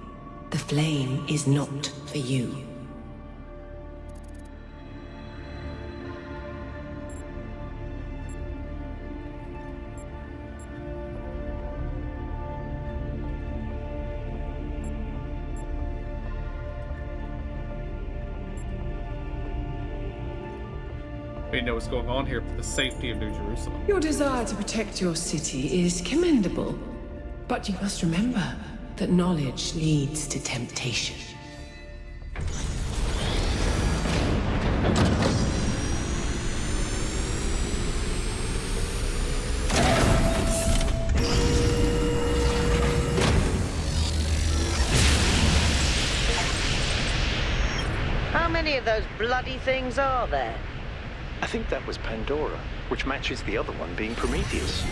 The flame is not for you. We know what's going on here for the safety of New Jerusalem. Your desire to protect your city is commendable, but you must remember that knowledge leads to temptation. How many of those bloody things are there? I think that was Pandora, which matches the other one being Prometheus.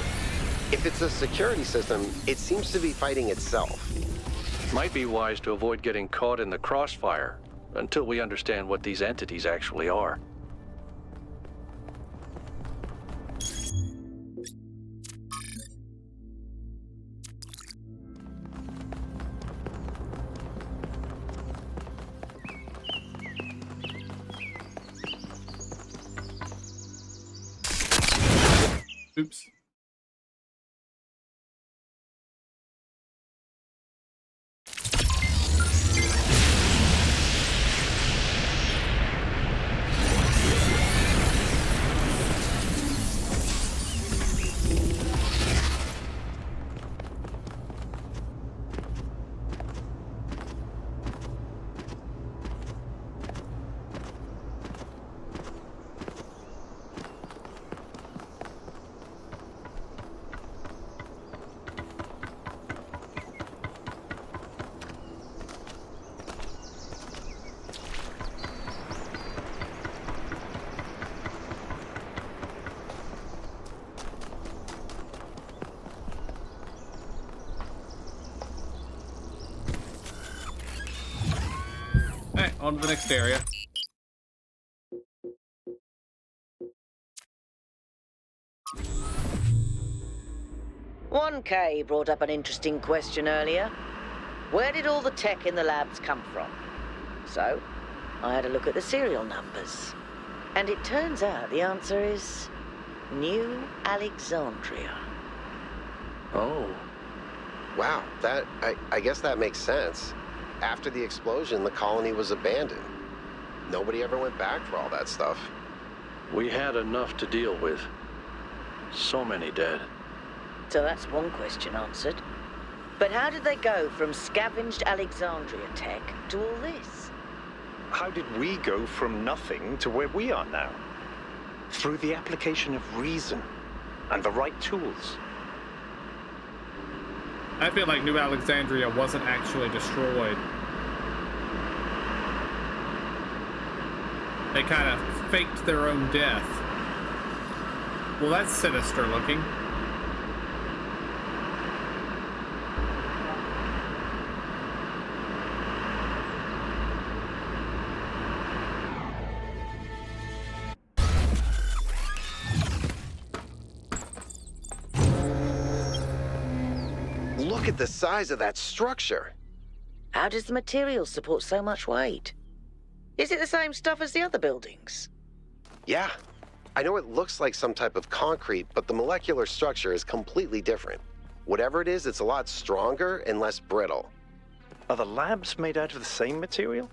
If it's a security system, it seems to be fighting itself. Might be wise to avoid getting caught in the crossfire until we understand what these entities actually are. Oops. Alright, on to the next area. One K brought up an interesting question earlier. Where did all the tech in the labs come from? So, I had a look at the serial numbers. And it turns out the answer is New Alexandria. Oh. Wow, I guess that makes sense. After the explosion, the colony was abandoned. Nobody ever went back for all that stuff. We had enough to deal with. So many dead. So that's one question answered. But how did they go from scavenged Alexandria tech to all this? How did we go from nothing to where we are now? Through the application of reason and the right tools. I feel like New Alexandria wasn't actually destroyed. They kind of faked their own death. Well, that's sinister looking. Look at the size of that structure. How does the material support so much weight? Is it the same stuff as the other buildings? Yeah. I know it looks like some type of concrete, but the molecular structure is completely different. Whatever it is, it's a lot stronger and less brittle. Are the labs made out of the same material?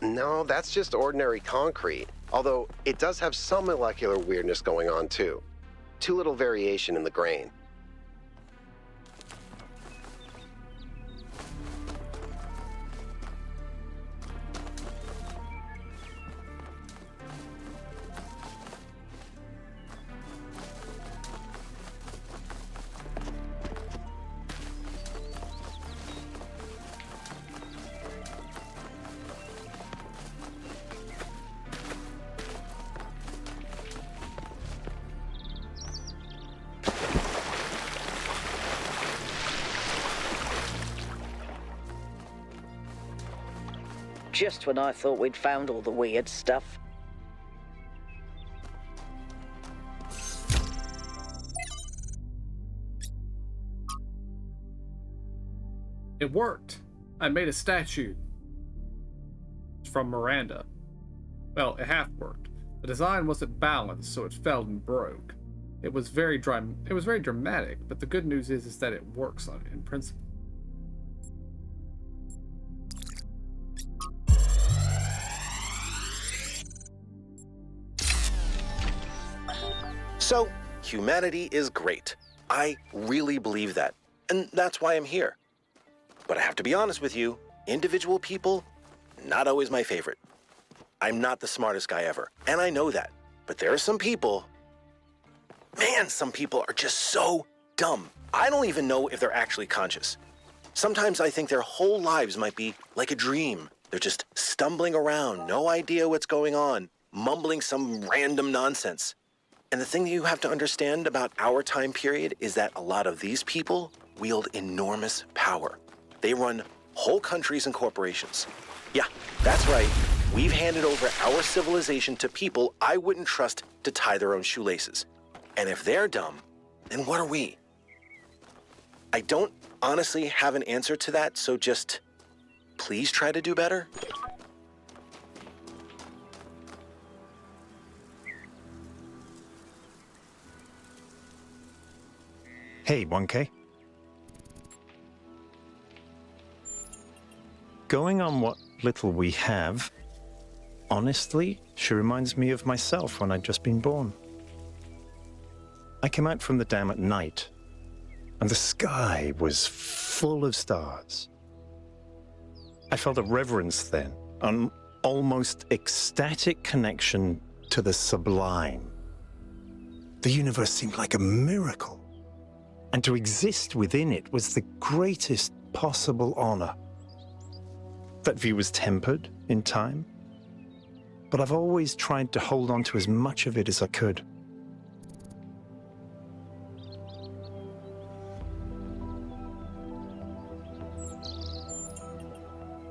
No, that's just ordinary concrete. Although it does have some molecular weirdness going on too. Too little variation in the grain. Just when I thought we'd found all the weird stuff. It worked. I made a statue. It's from Miranda. Well, it half worked. The design wasn't balanced, so it fell and broke. It was very dramatic, but the good news is that it works in principle. So, humanity is great. I really believe that, and that's why I'm here. But I have to be honest with you, individual people, not always my favorite. I'm not the smartest guy ever, and I know that. But there are some people, man, some people are just so dumb. I don't even know if they're actually conscious. Sometimes I think their whole lives might be like a dream. They're just stumbling around, no idea what's going on, mumbling some random nonsense. And the thing that you have to understand about our time period is that a lot of these people wield enormous power. They run whole countries and corporations. Yeah, that's right. We've handed over our civilization to people I wouldn't trust to tie their own shoelaces. And if they're dumb, then what are we? I don't honestly have an answer to that, so just please try to do better. Hey, 1K. Going on what little we have, honestly, she reminds me of myself when I'd just been born. I came out from the dam at night, and the sky was full of stars. I felt a reverence then, an almost ecstatic connection to the sublime. The universe seemed like a miracle, and to exist within it was the greatest possible honor. That view was tempered in time, but I've always tried to hold on to as much of it as I could.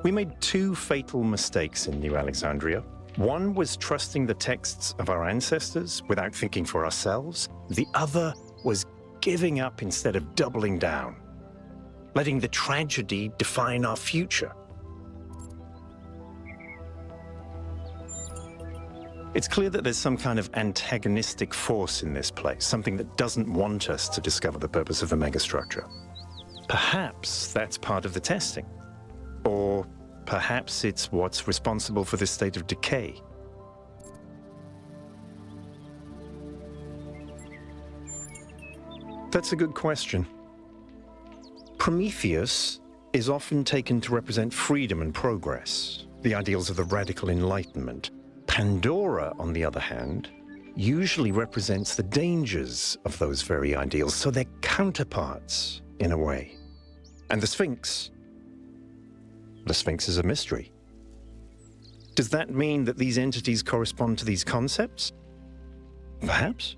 We made two fatal mistakes in New Alexandria. One was trusting the texts of our ancestors without thinking for ourselves. The other was giving up instead of doubling down, letting the tragedy define our future. It's clear that there's some kind of antagonistic force in this place, something that doesn't want us to discover the purpose of the megastructure. Perhaps that's part of the testing. Or perhaps it's what's responsible for this state of decay. That's a good question. Prometheus is often taken to represent freedom and progress, the ideals of the radical Enlightenment. Pandora, on the other hand, usually represents the dangers of those very ideals, so they're counterparts in a way. And the Sphinx is a mystery. Does that mean that these entities correspond to these concepts? Perhaps.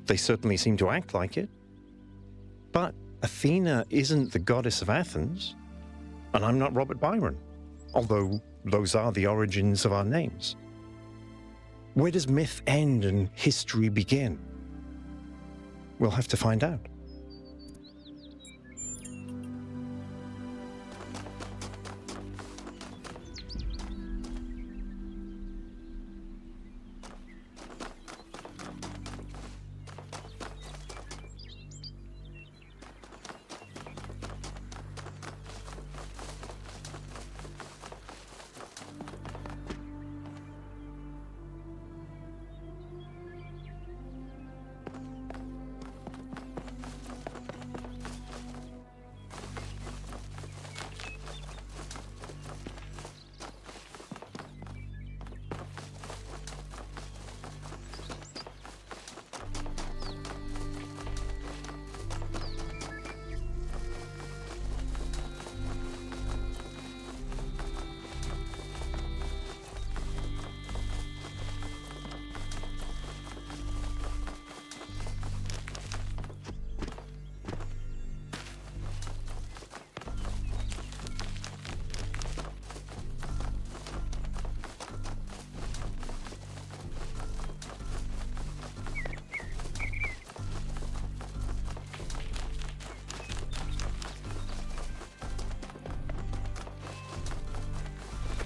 They certainly seem to act like it. But Athena isn't the goddess of Athens, and I'm not Robert Byron, although those are the origins of our names. Where does myth end and history begin? We'll have to find out.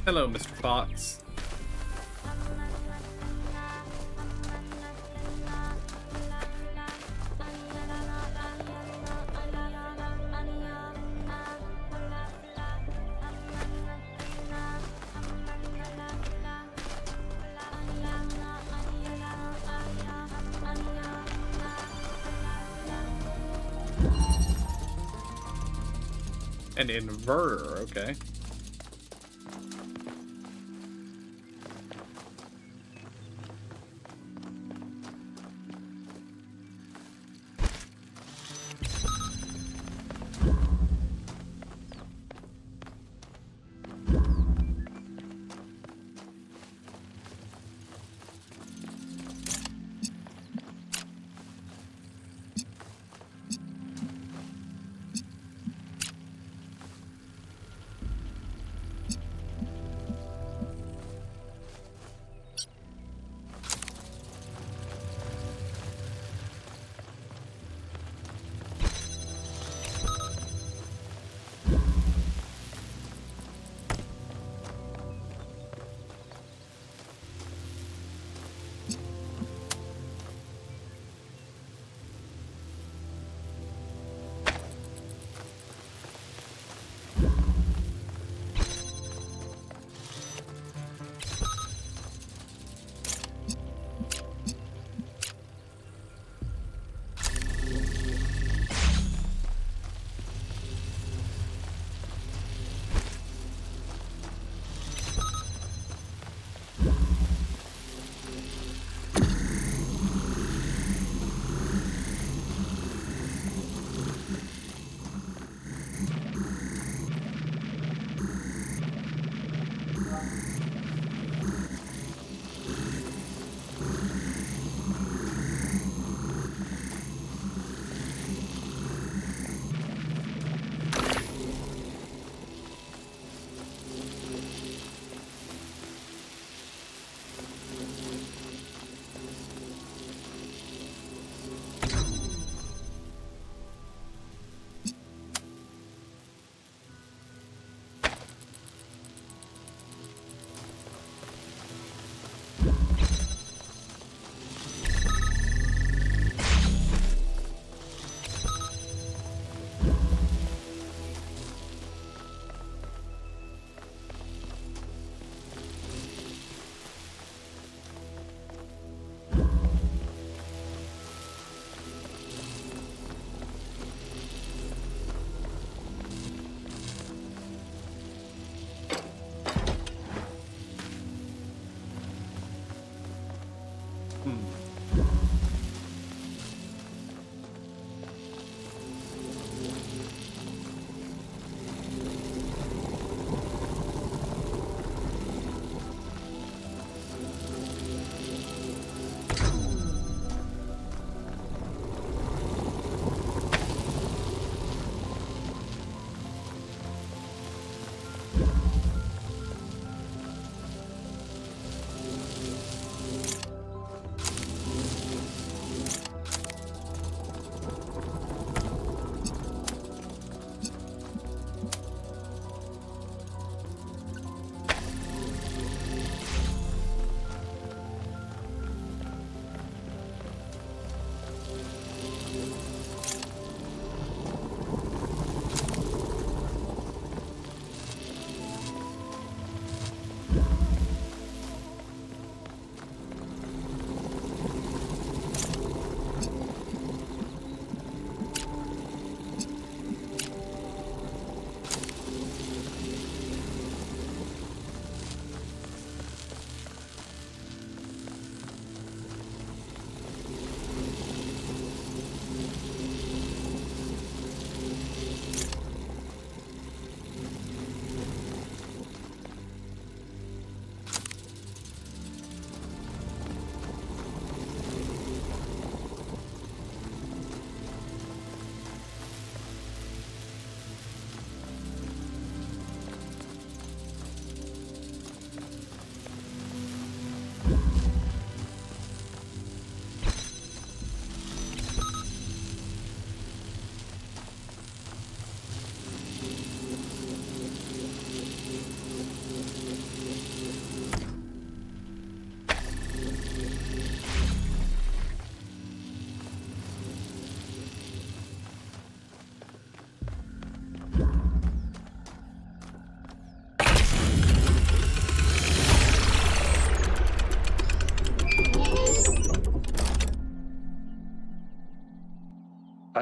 Hello, Mr. Fox. An inverter, okay.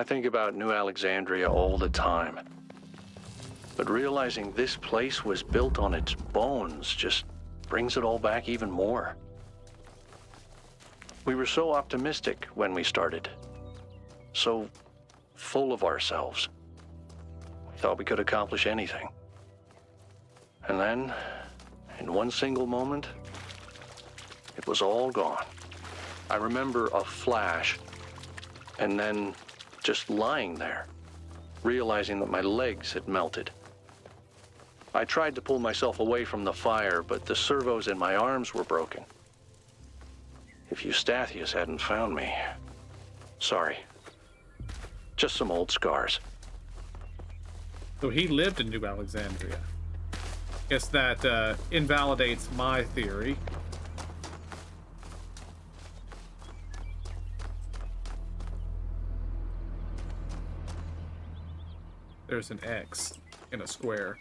I think about New Alexandria all the time. But realizing this place was built on its bones just brings it all back even more. We were so optimistic when we started. So full of ourselves. We thought we could accomplish anything. And then, in one single moment, it was all gone. I remember a flash, and then just lying there, realizing that my legs had melted. I tried to pull myself away from the fire, but the servos in my arms were broken. If Eustathius hadn't found me, sorry. Just some old scars. So he lived in New Alexandria. Guess that invalidates my theory. There's an X in a square.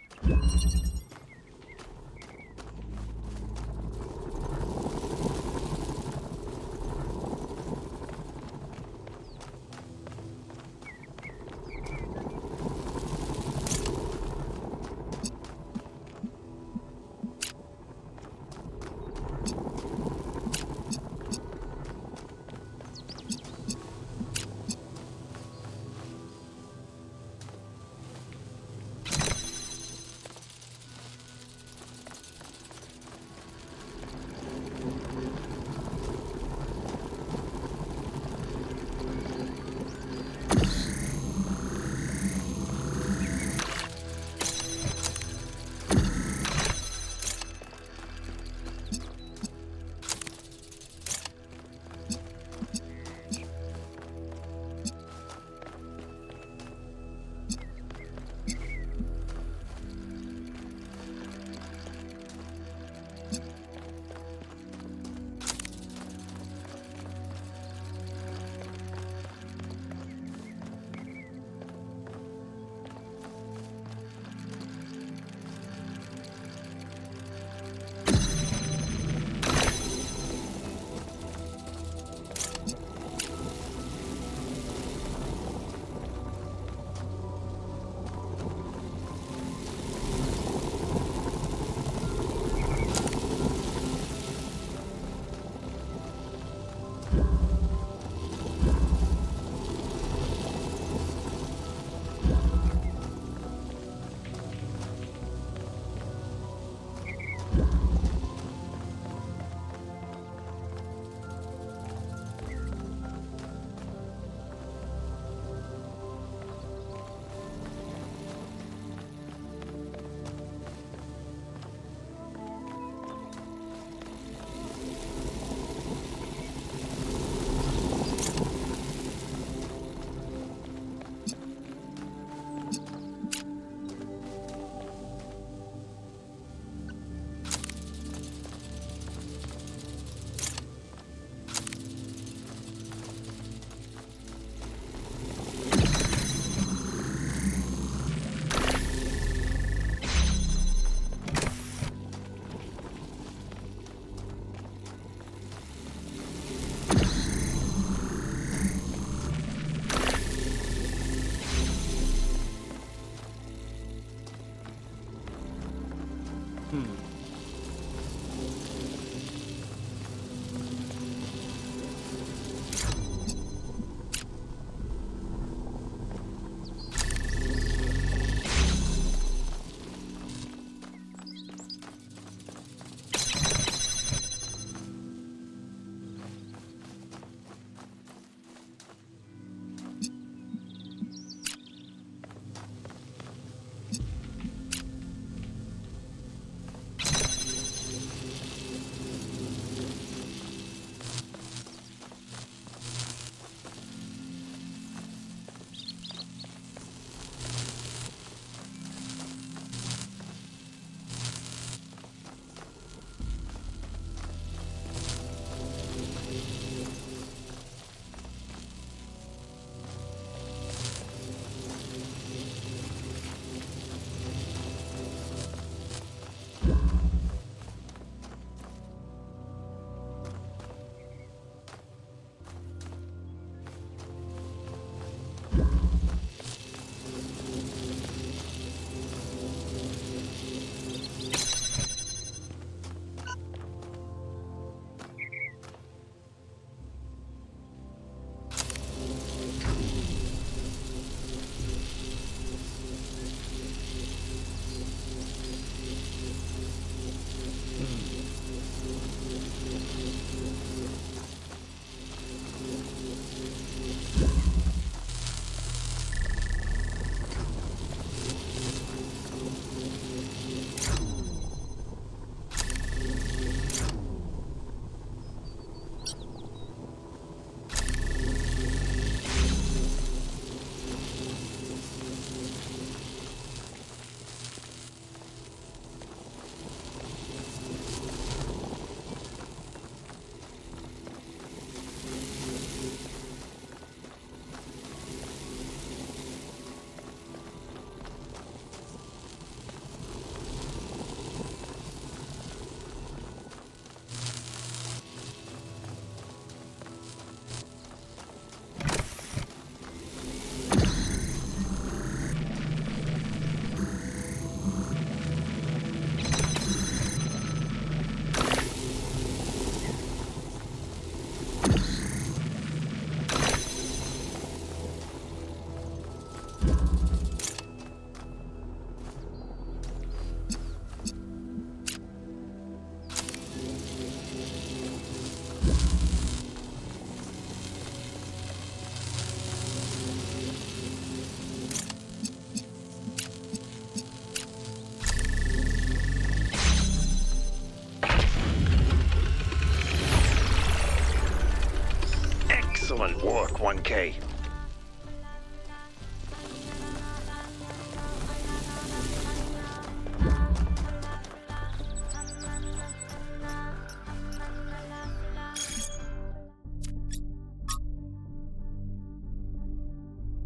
Okay.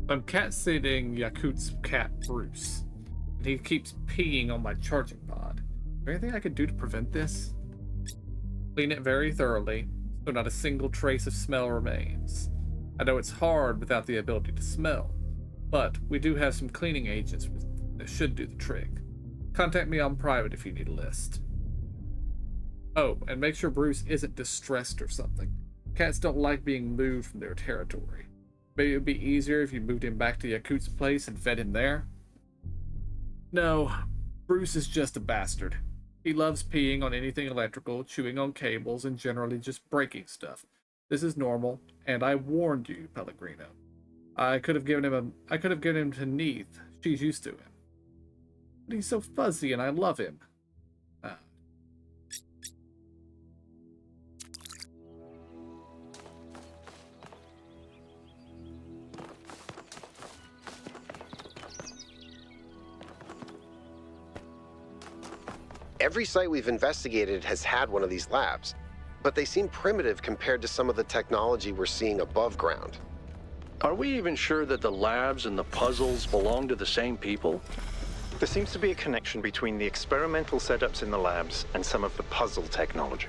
I'm cat sitting Yakut's cat Bruce, and he keeps peeing on my charging pod. Is there anything I could do to prevent this? Clean it very thoroughly, so not a single trace of smell remains. I know it's hard without the ability to smell, but we do have some cleaning agents that should do the trick. Contact me on private if you need a list. Oh, and make sure Bruce isn't distressed or something. Cats don't like being moved from their territory. Maybe it would be easier if you moved him back to Yakut's place and fed him there? No, Bruce is just a bastard. He loves peeing on anything electrical, chewing on cables, and generally just breaking stuff. This is normal, and I warned you, Pellegrino. I could have given him to Neith. She's used to him. But he's so fuzzy and I love him. Every site we've investigated has had one of these labs, but they seem primitive compared to some of the technology we're seeing above ground. Are we even sure that the labs and the puzzles belong to the same people? There seems to be a connection between the experimental setups in the labs and some of the puzzle technology.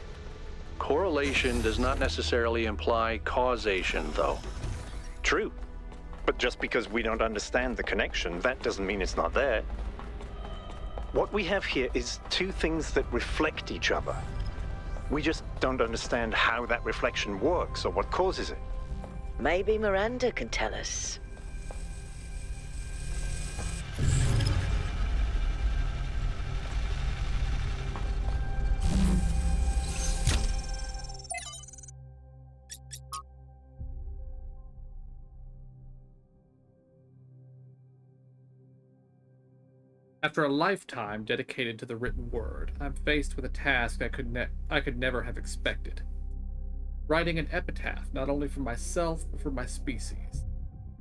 Correlation does not necessarily imply causation, though. True. But just because we don't understand the connection, that doesn't mean it's not there. What we have here is two things that reflect each other. We just don't understand how that reflection works or what causes it. Maybe Miranda can tell us. After a lifetime dedicated to the written word, I'm faced with a task I could never have expected. Writing an epitaph not only for myself but for my species.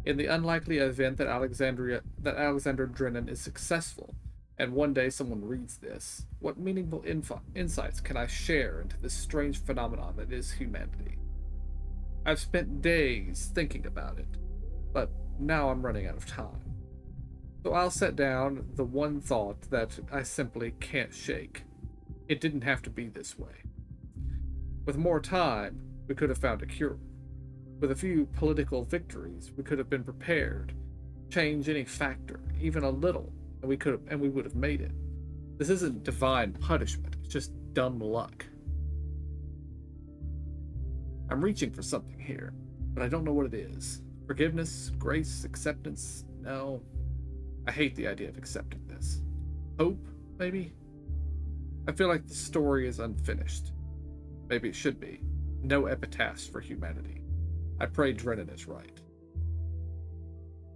In the unlikely event that Alexander Drennan is successful, and one day someone reads this, what meaningful insights can I share into this strange phenomenon that is humanity? I've spent days thinking about it, but now I'm running out of time. So I'll set down the one thought that I simply can't shake. It didn't have to be this way. With more time, we could have found a cure. With a few political victories, we could have been prepared. Change any factor, even a little, and we would have made it. This isn't divine punishment, it's just dumb luck. I'm reaching for something here, but I don't know what it is. Forgiveness, grace, acceptance? No. I hate the idea of accepting this. Hope, maybe? I feel like the story is unfinished. Maybe it should be. No epitaphs for humanity. I pray Drennan is right.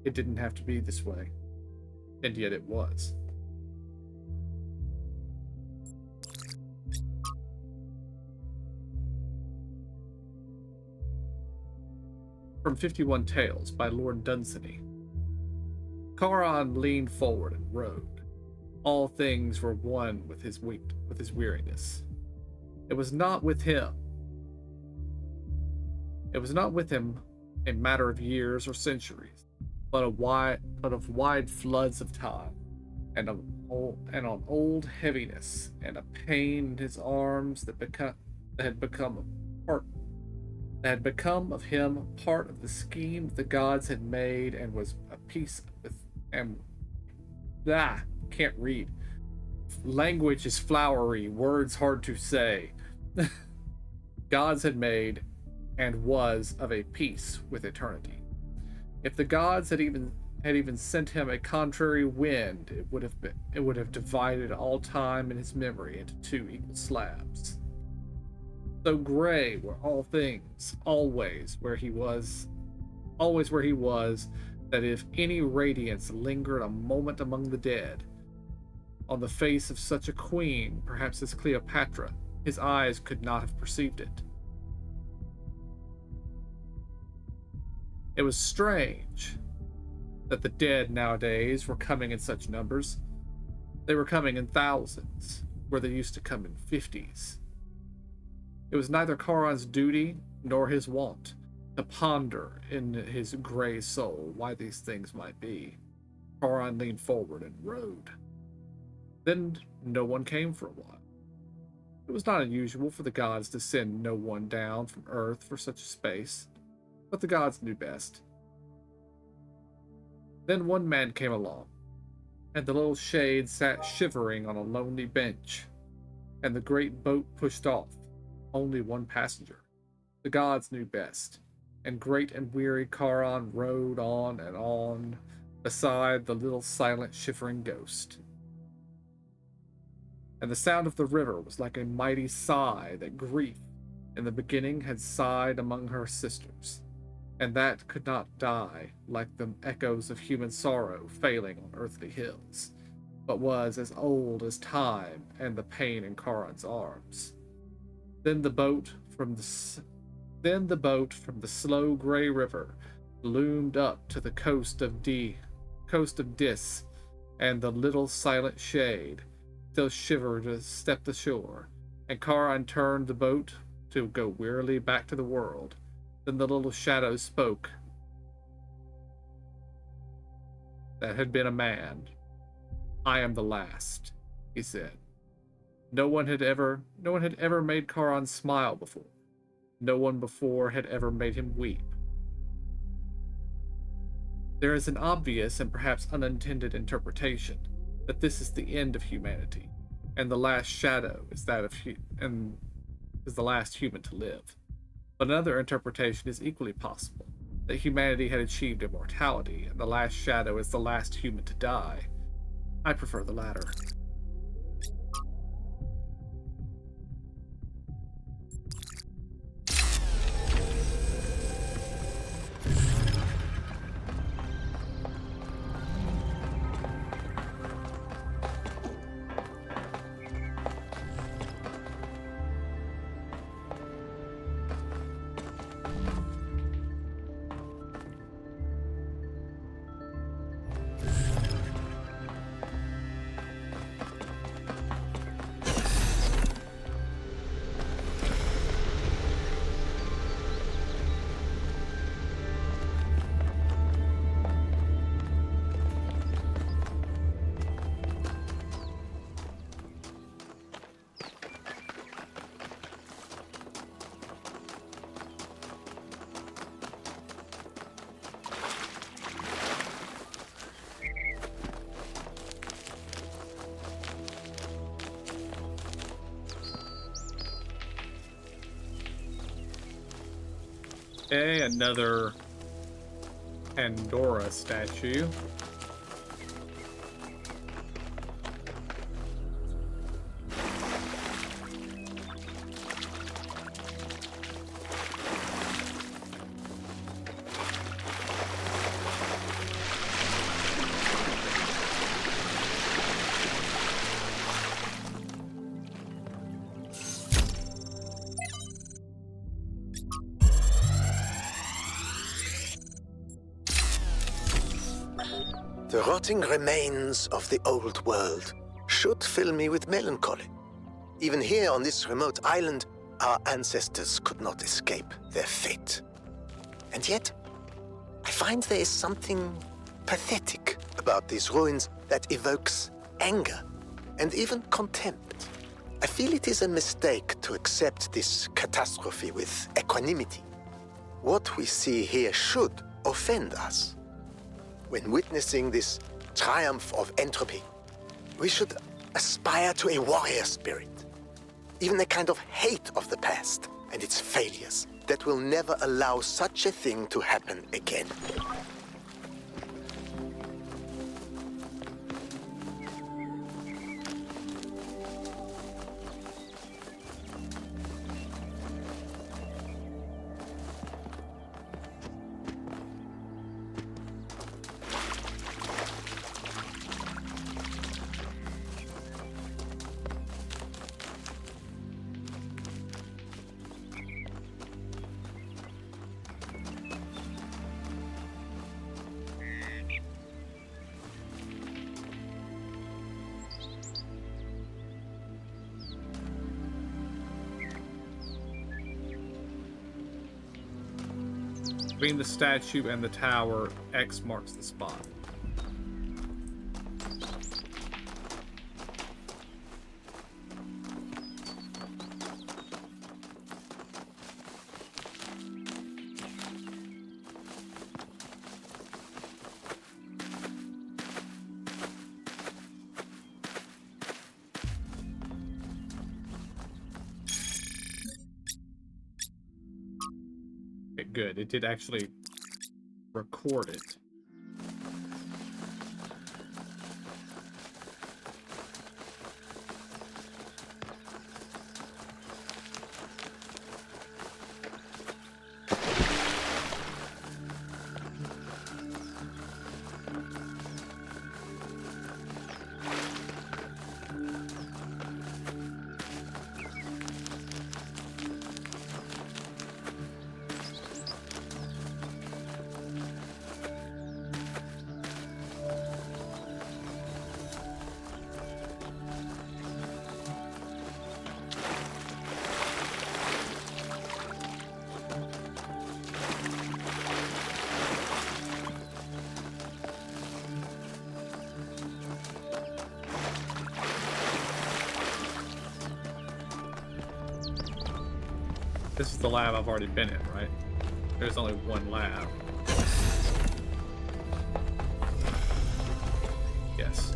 It didn't have to be this way. And yet it was. From 51 Tales by Lord Dunsany. Charon leaned forward and rode. All things were one with his weariness. It was not with him. It was not with him a matter of years or centuries, but of wide floods of time, and on old heaviness, and a pain in his arms that had become of him part of the scheme the gods had made, and was a piece with can't read. Language is flowery, words hard to say. Gods had made and was of a piece with eternity. If the gods had even sent him a contrary wind, it would have divided all time in his memory into two equal slabs. So gray were all things, always where he was, that if any radiance lingered a moment among the dead, on the face of such a queen, perhaps as Cleopatra, his eyes could not have perceived it. It was strange that the dead nowadays were coming in such numbers. They were coming in thousands, where they used to come in 50s. It was neither Charon's duty nor his wont to ponder in his gray soul why these things might be. Charon leaned forward and rode. Then no one came for a while. It was not unusual for the gods to send no one down from Earth for such a space, but the gods knew best. Then one man came along, and the little shade sat shivering on a lonely bench, and the great boat pushed off, only one passenger. The gods knew best, and great and weary Charon rode on and on beside the little silent shivering ghost. And the sound of the river was like a mighty sigh that grief in the beginning had sighed among her sisters, and that could not die like the echoes of human sorrow failing on earthly hills, but was as old as time and the pain in Charon's arms. Then the boat from the slow gray river loomed up to the coast of Dis, and the little silent shade still shivered as stepped ashore, and Charon turned the boat to go wearily back to the world. Then the little shadow spoke. That had been a man. I am the last, he said. No one had ever made Charon smile before. No one before had ever made him weep. There is an obvious and perhaps unintended interpretation that this is the end of humanity, and the last shadow is the last human to live. But another interpretation is equally possible, that humanity had achieved immortality, and the last shadow is the last human to die. I prefer the latter. Okay, another Pandora statue. The rotting remains of the old world should fill me with melancholy. Even here on this remote island, our ancestors could not escape their fate. And yet, I find there is something pathetic about these ruins that evokes anger and even contempt. I feel it is a mistake to accept this catastrophe with equanimity. What we see here should offend us. When witnessing this triumph of entropy, we should aspire to a warrior spirit, even a kind of hate of the past and its failures that will never allow such a thing to happen again. Between the statue and the tower, X marks the spot. Okay, good. It did actually record it. This is the lab I've already been in, right? There's only one lab. Yes.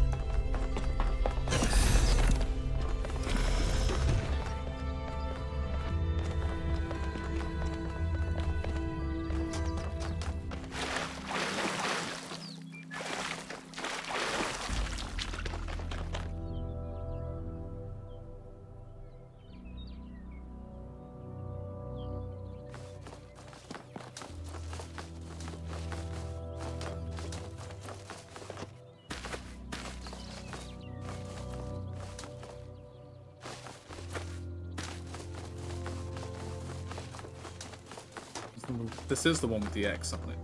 This is the one with the X on it.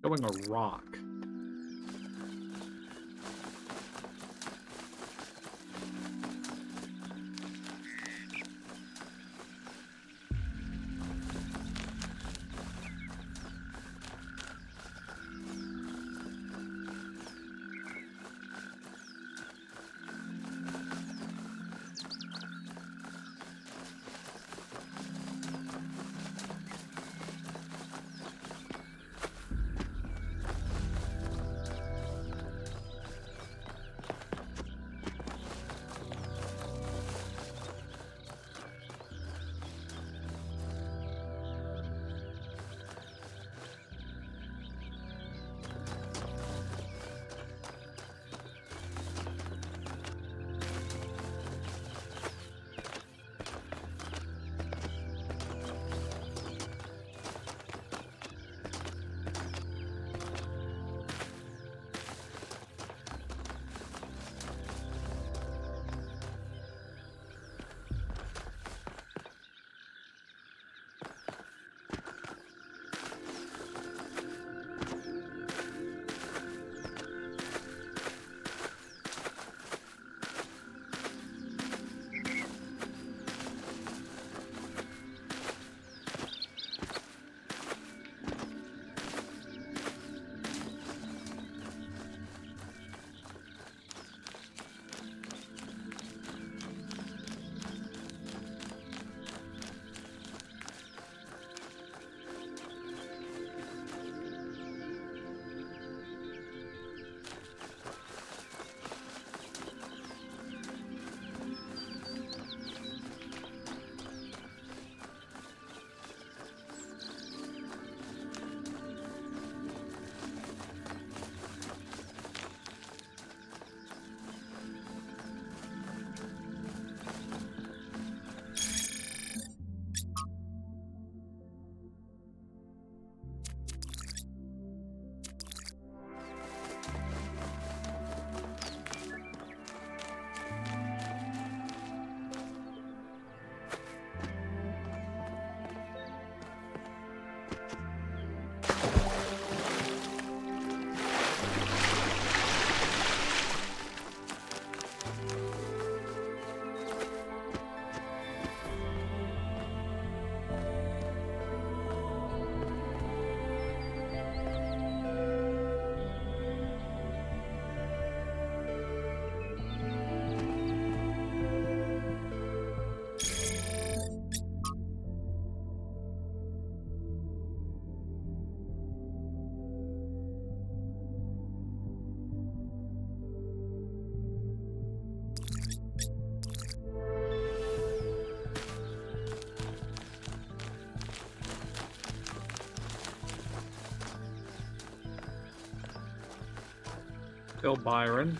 Showing a rock. Kill Byron.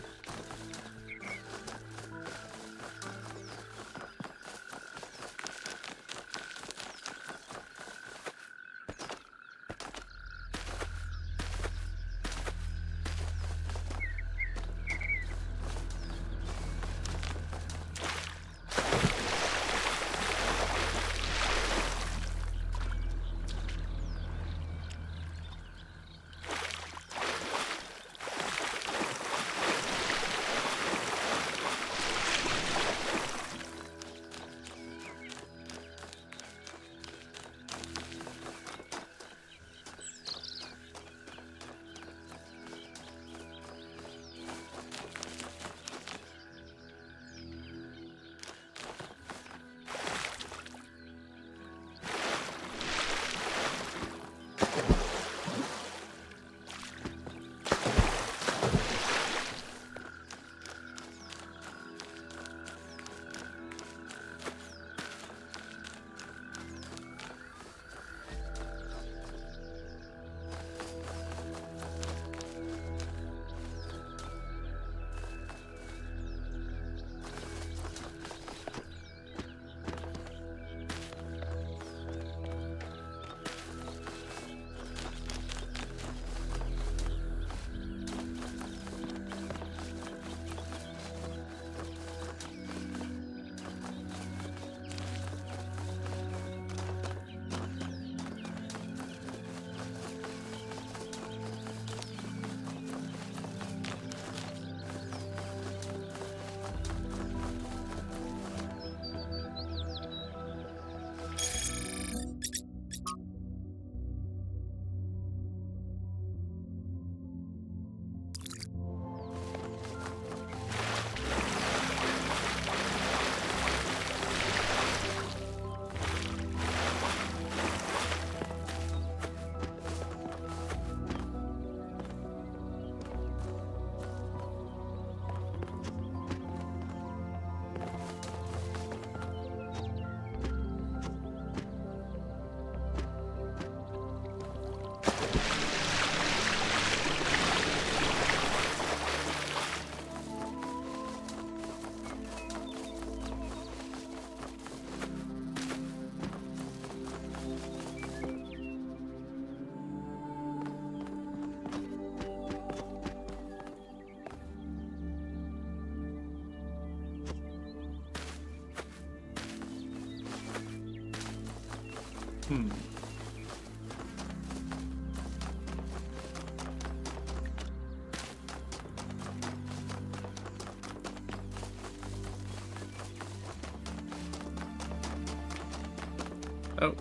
Oh.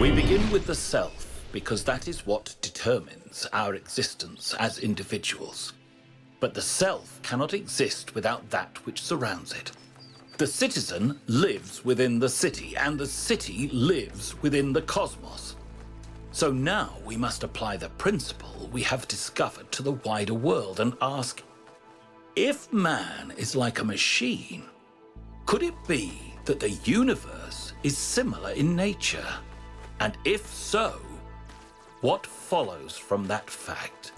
We begin with the self because that is what determines our existence as individuals. But the self cannot exist without that which surrounds it. The citizen lives within the city, and the city lives within the cosmos. So now we must apply the principle we have discovered to the wider world and ask, if man is like a machine, could it be that the universe is similar in nature? And if so, what follows from that fact?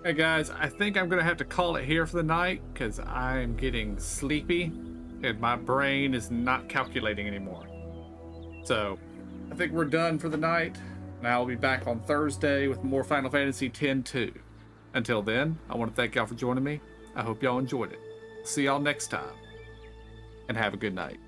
Hey guys, I think I'm gonna have to call it here for the night because I'm getting sleepy and my brain is not calculating anymore. So I think we're done for the night. Now I'll be back on Thursday with more Final Fantasy X-2. Until then, I want to thank y'all for joining me. I hope y'all enjoyed it. See y'all next time, and have a good night.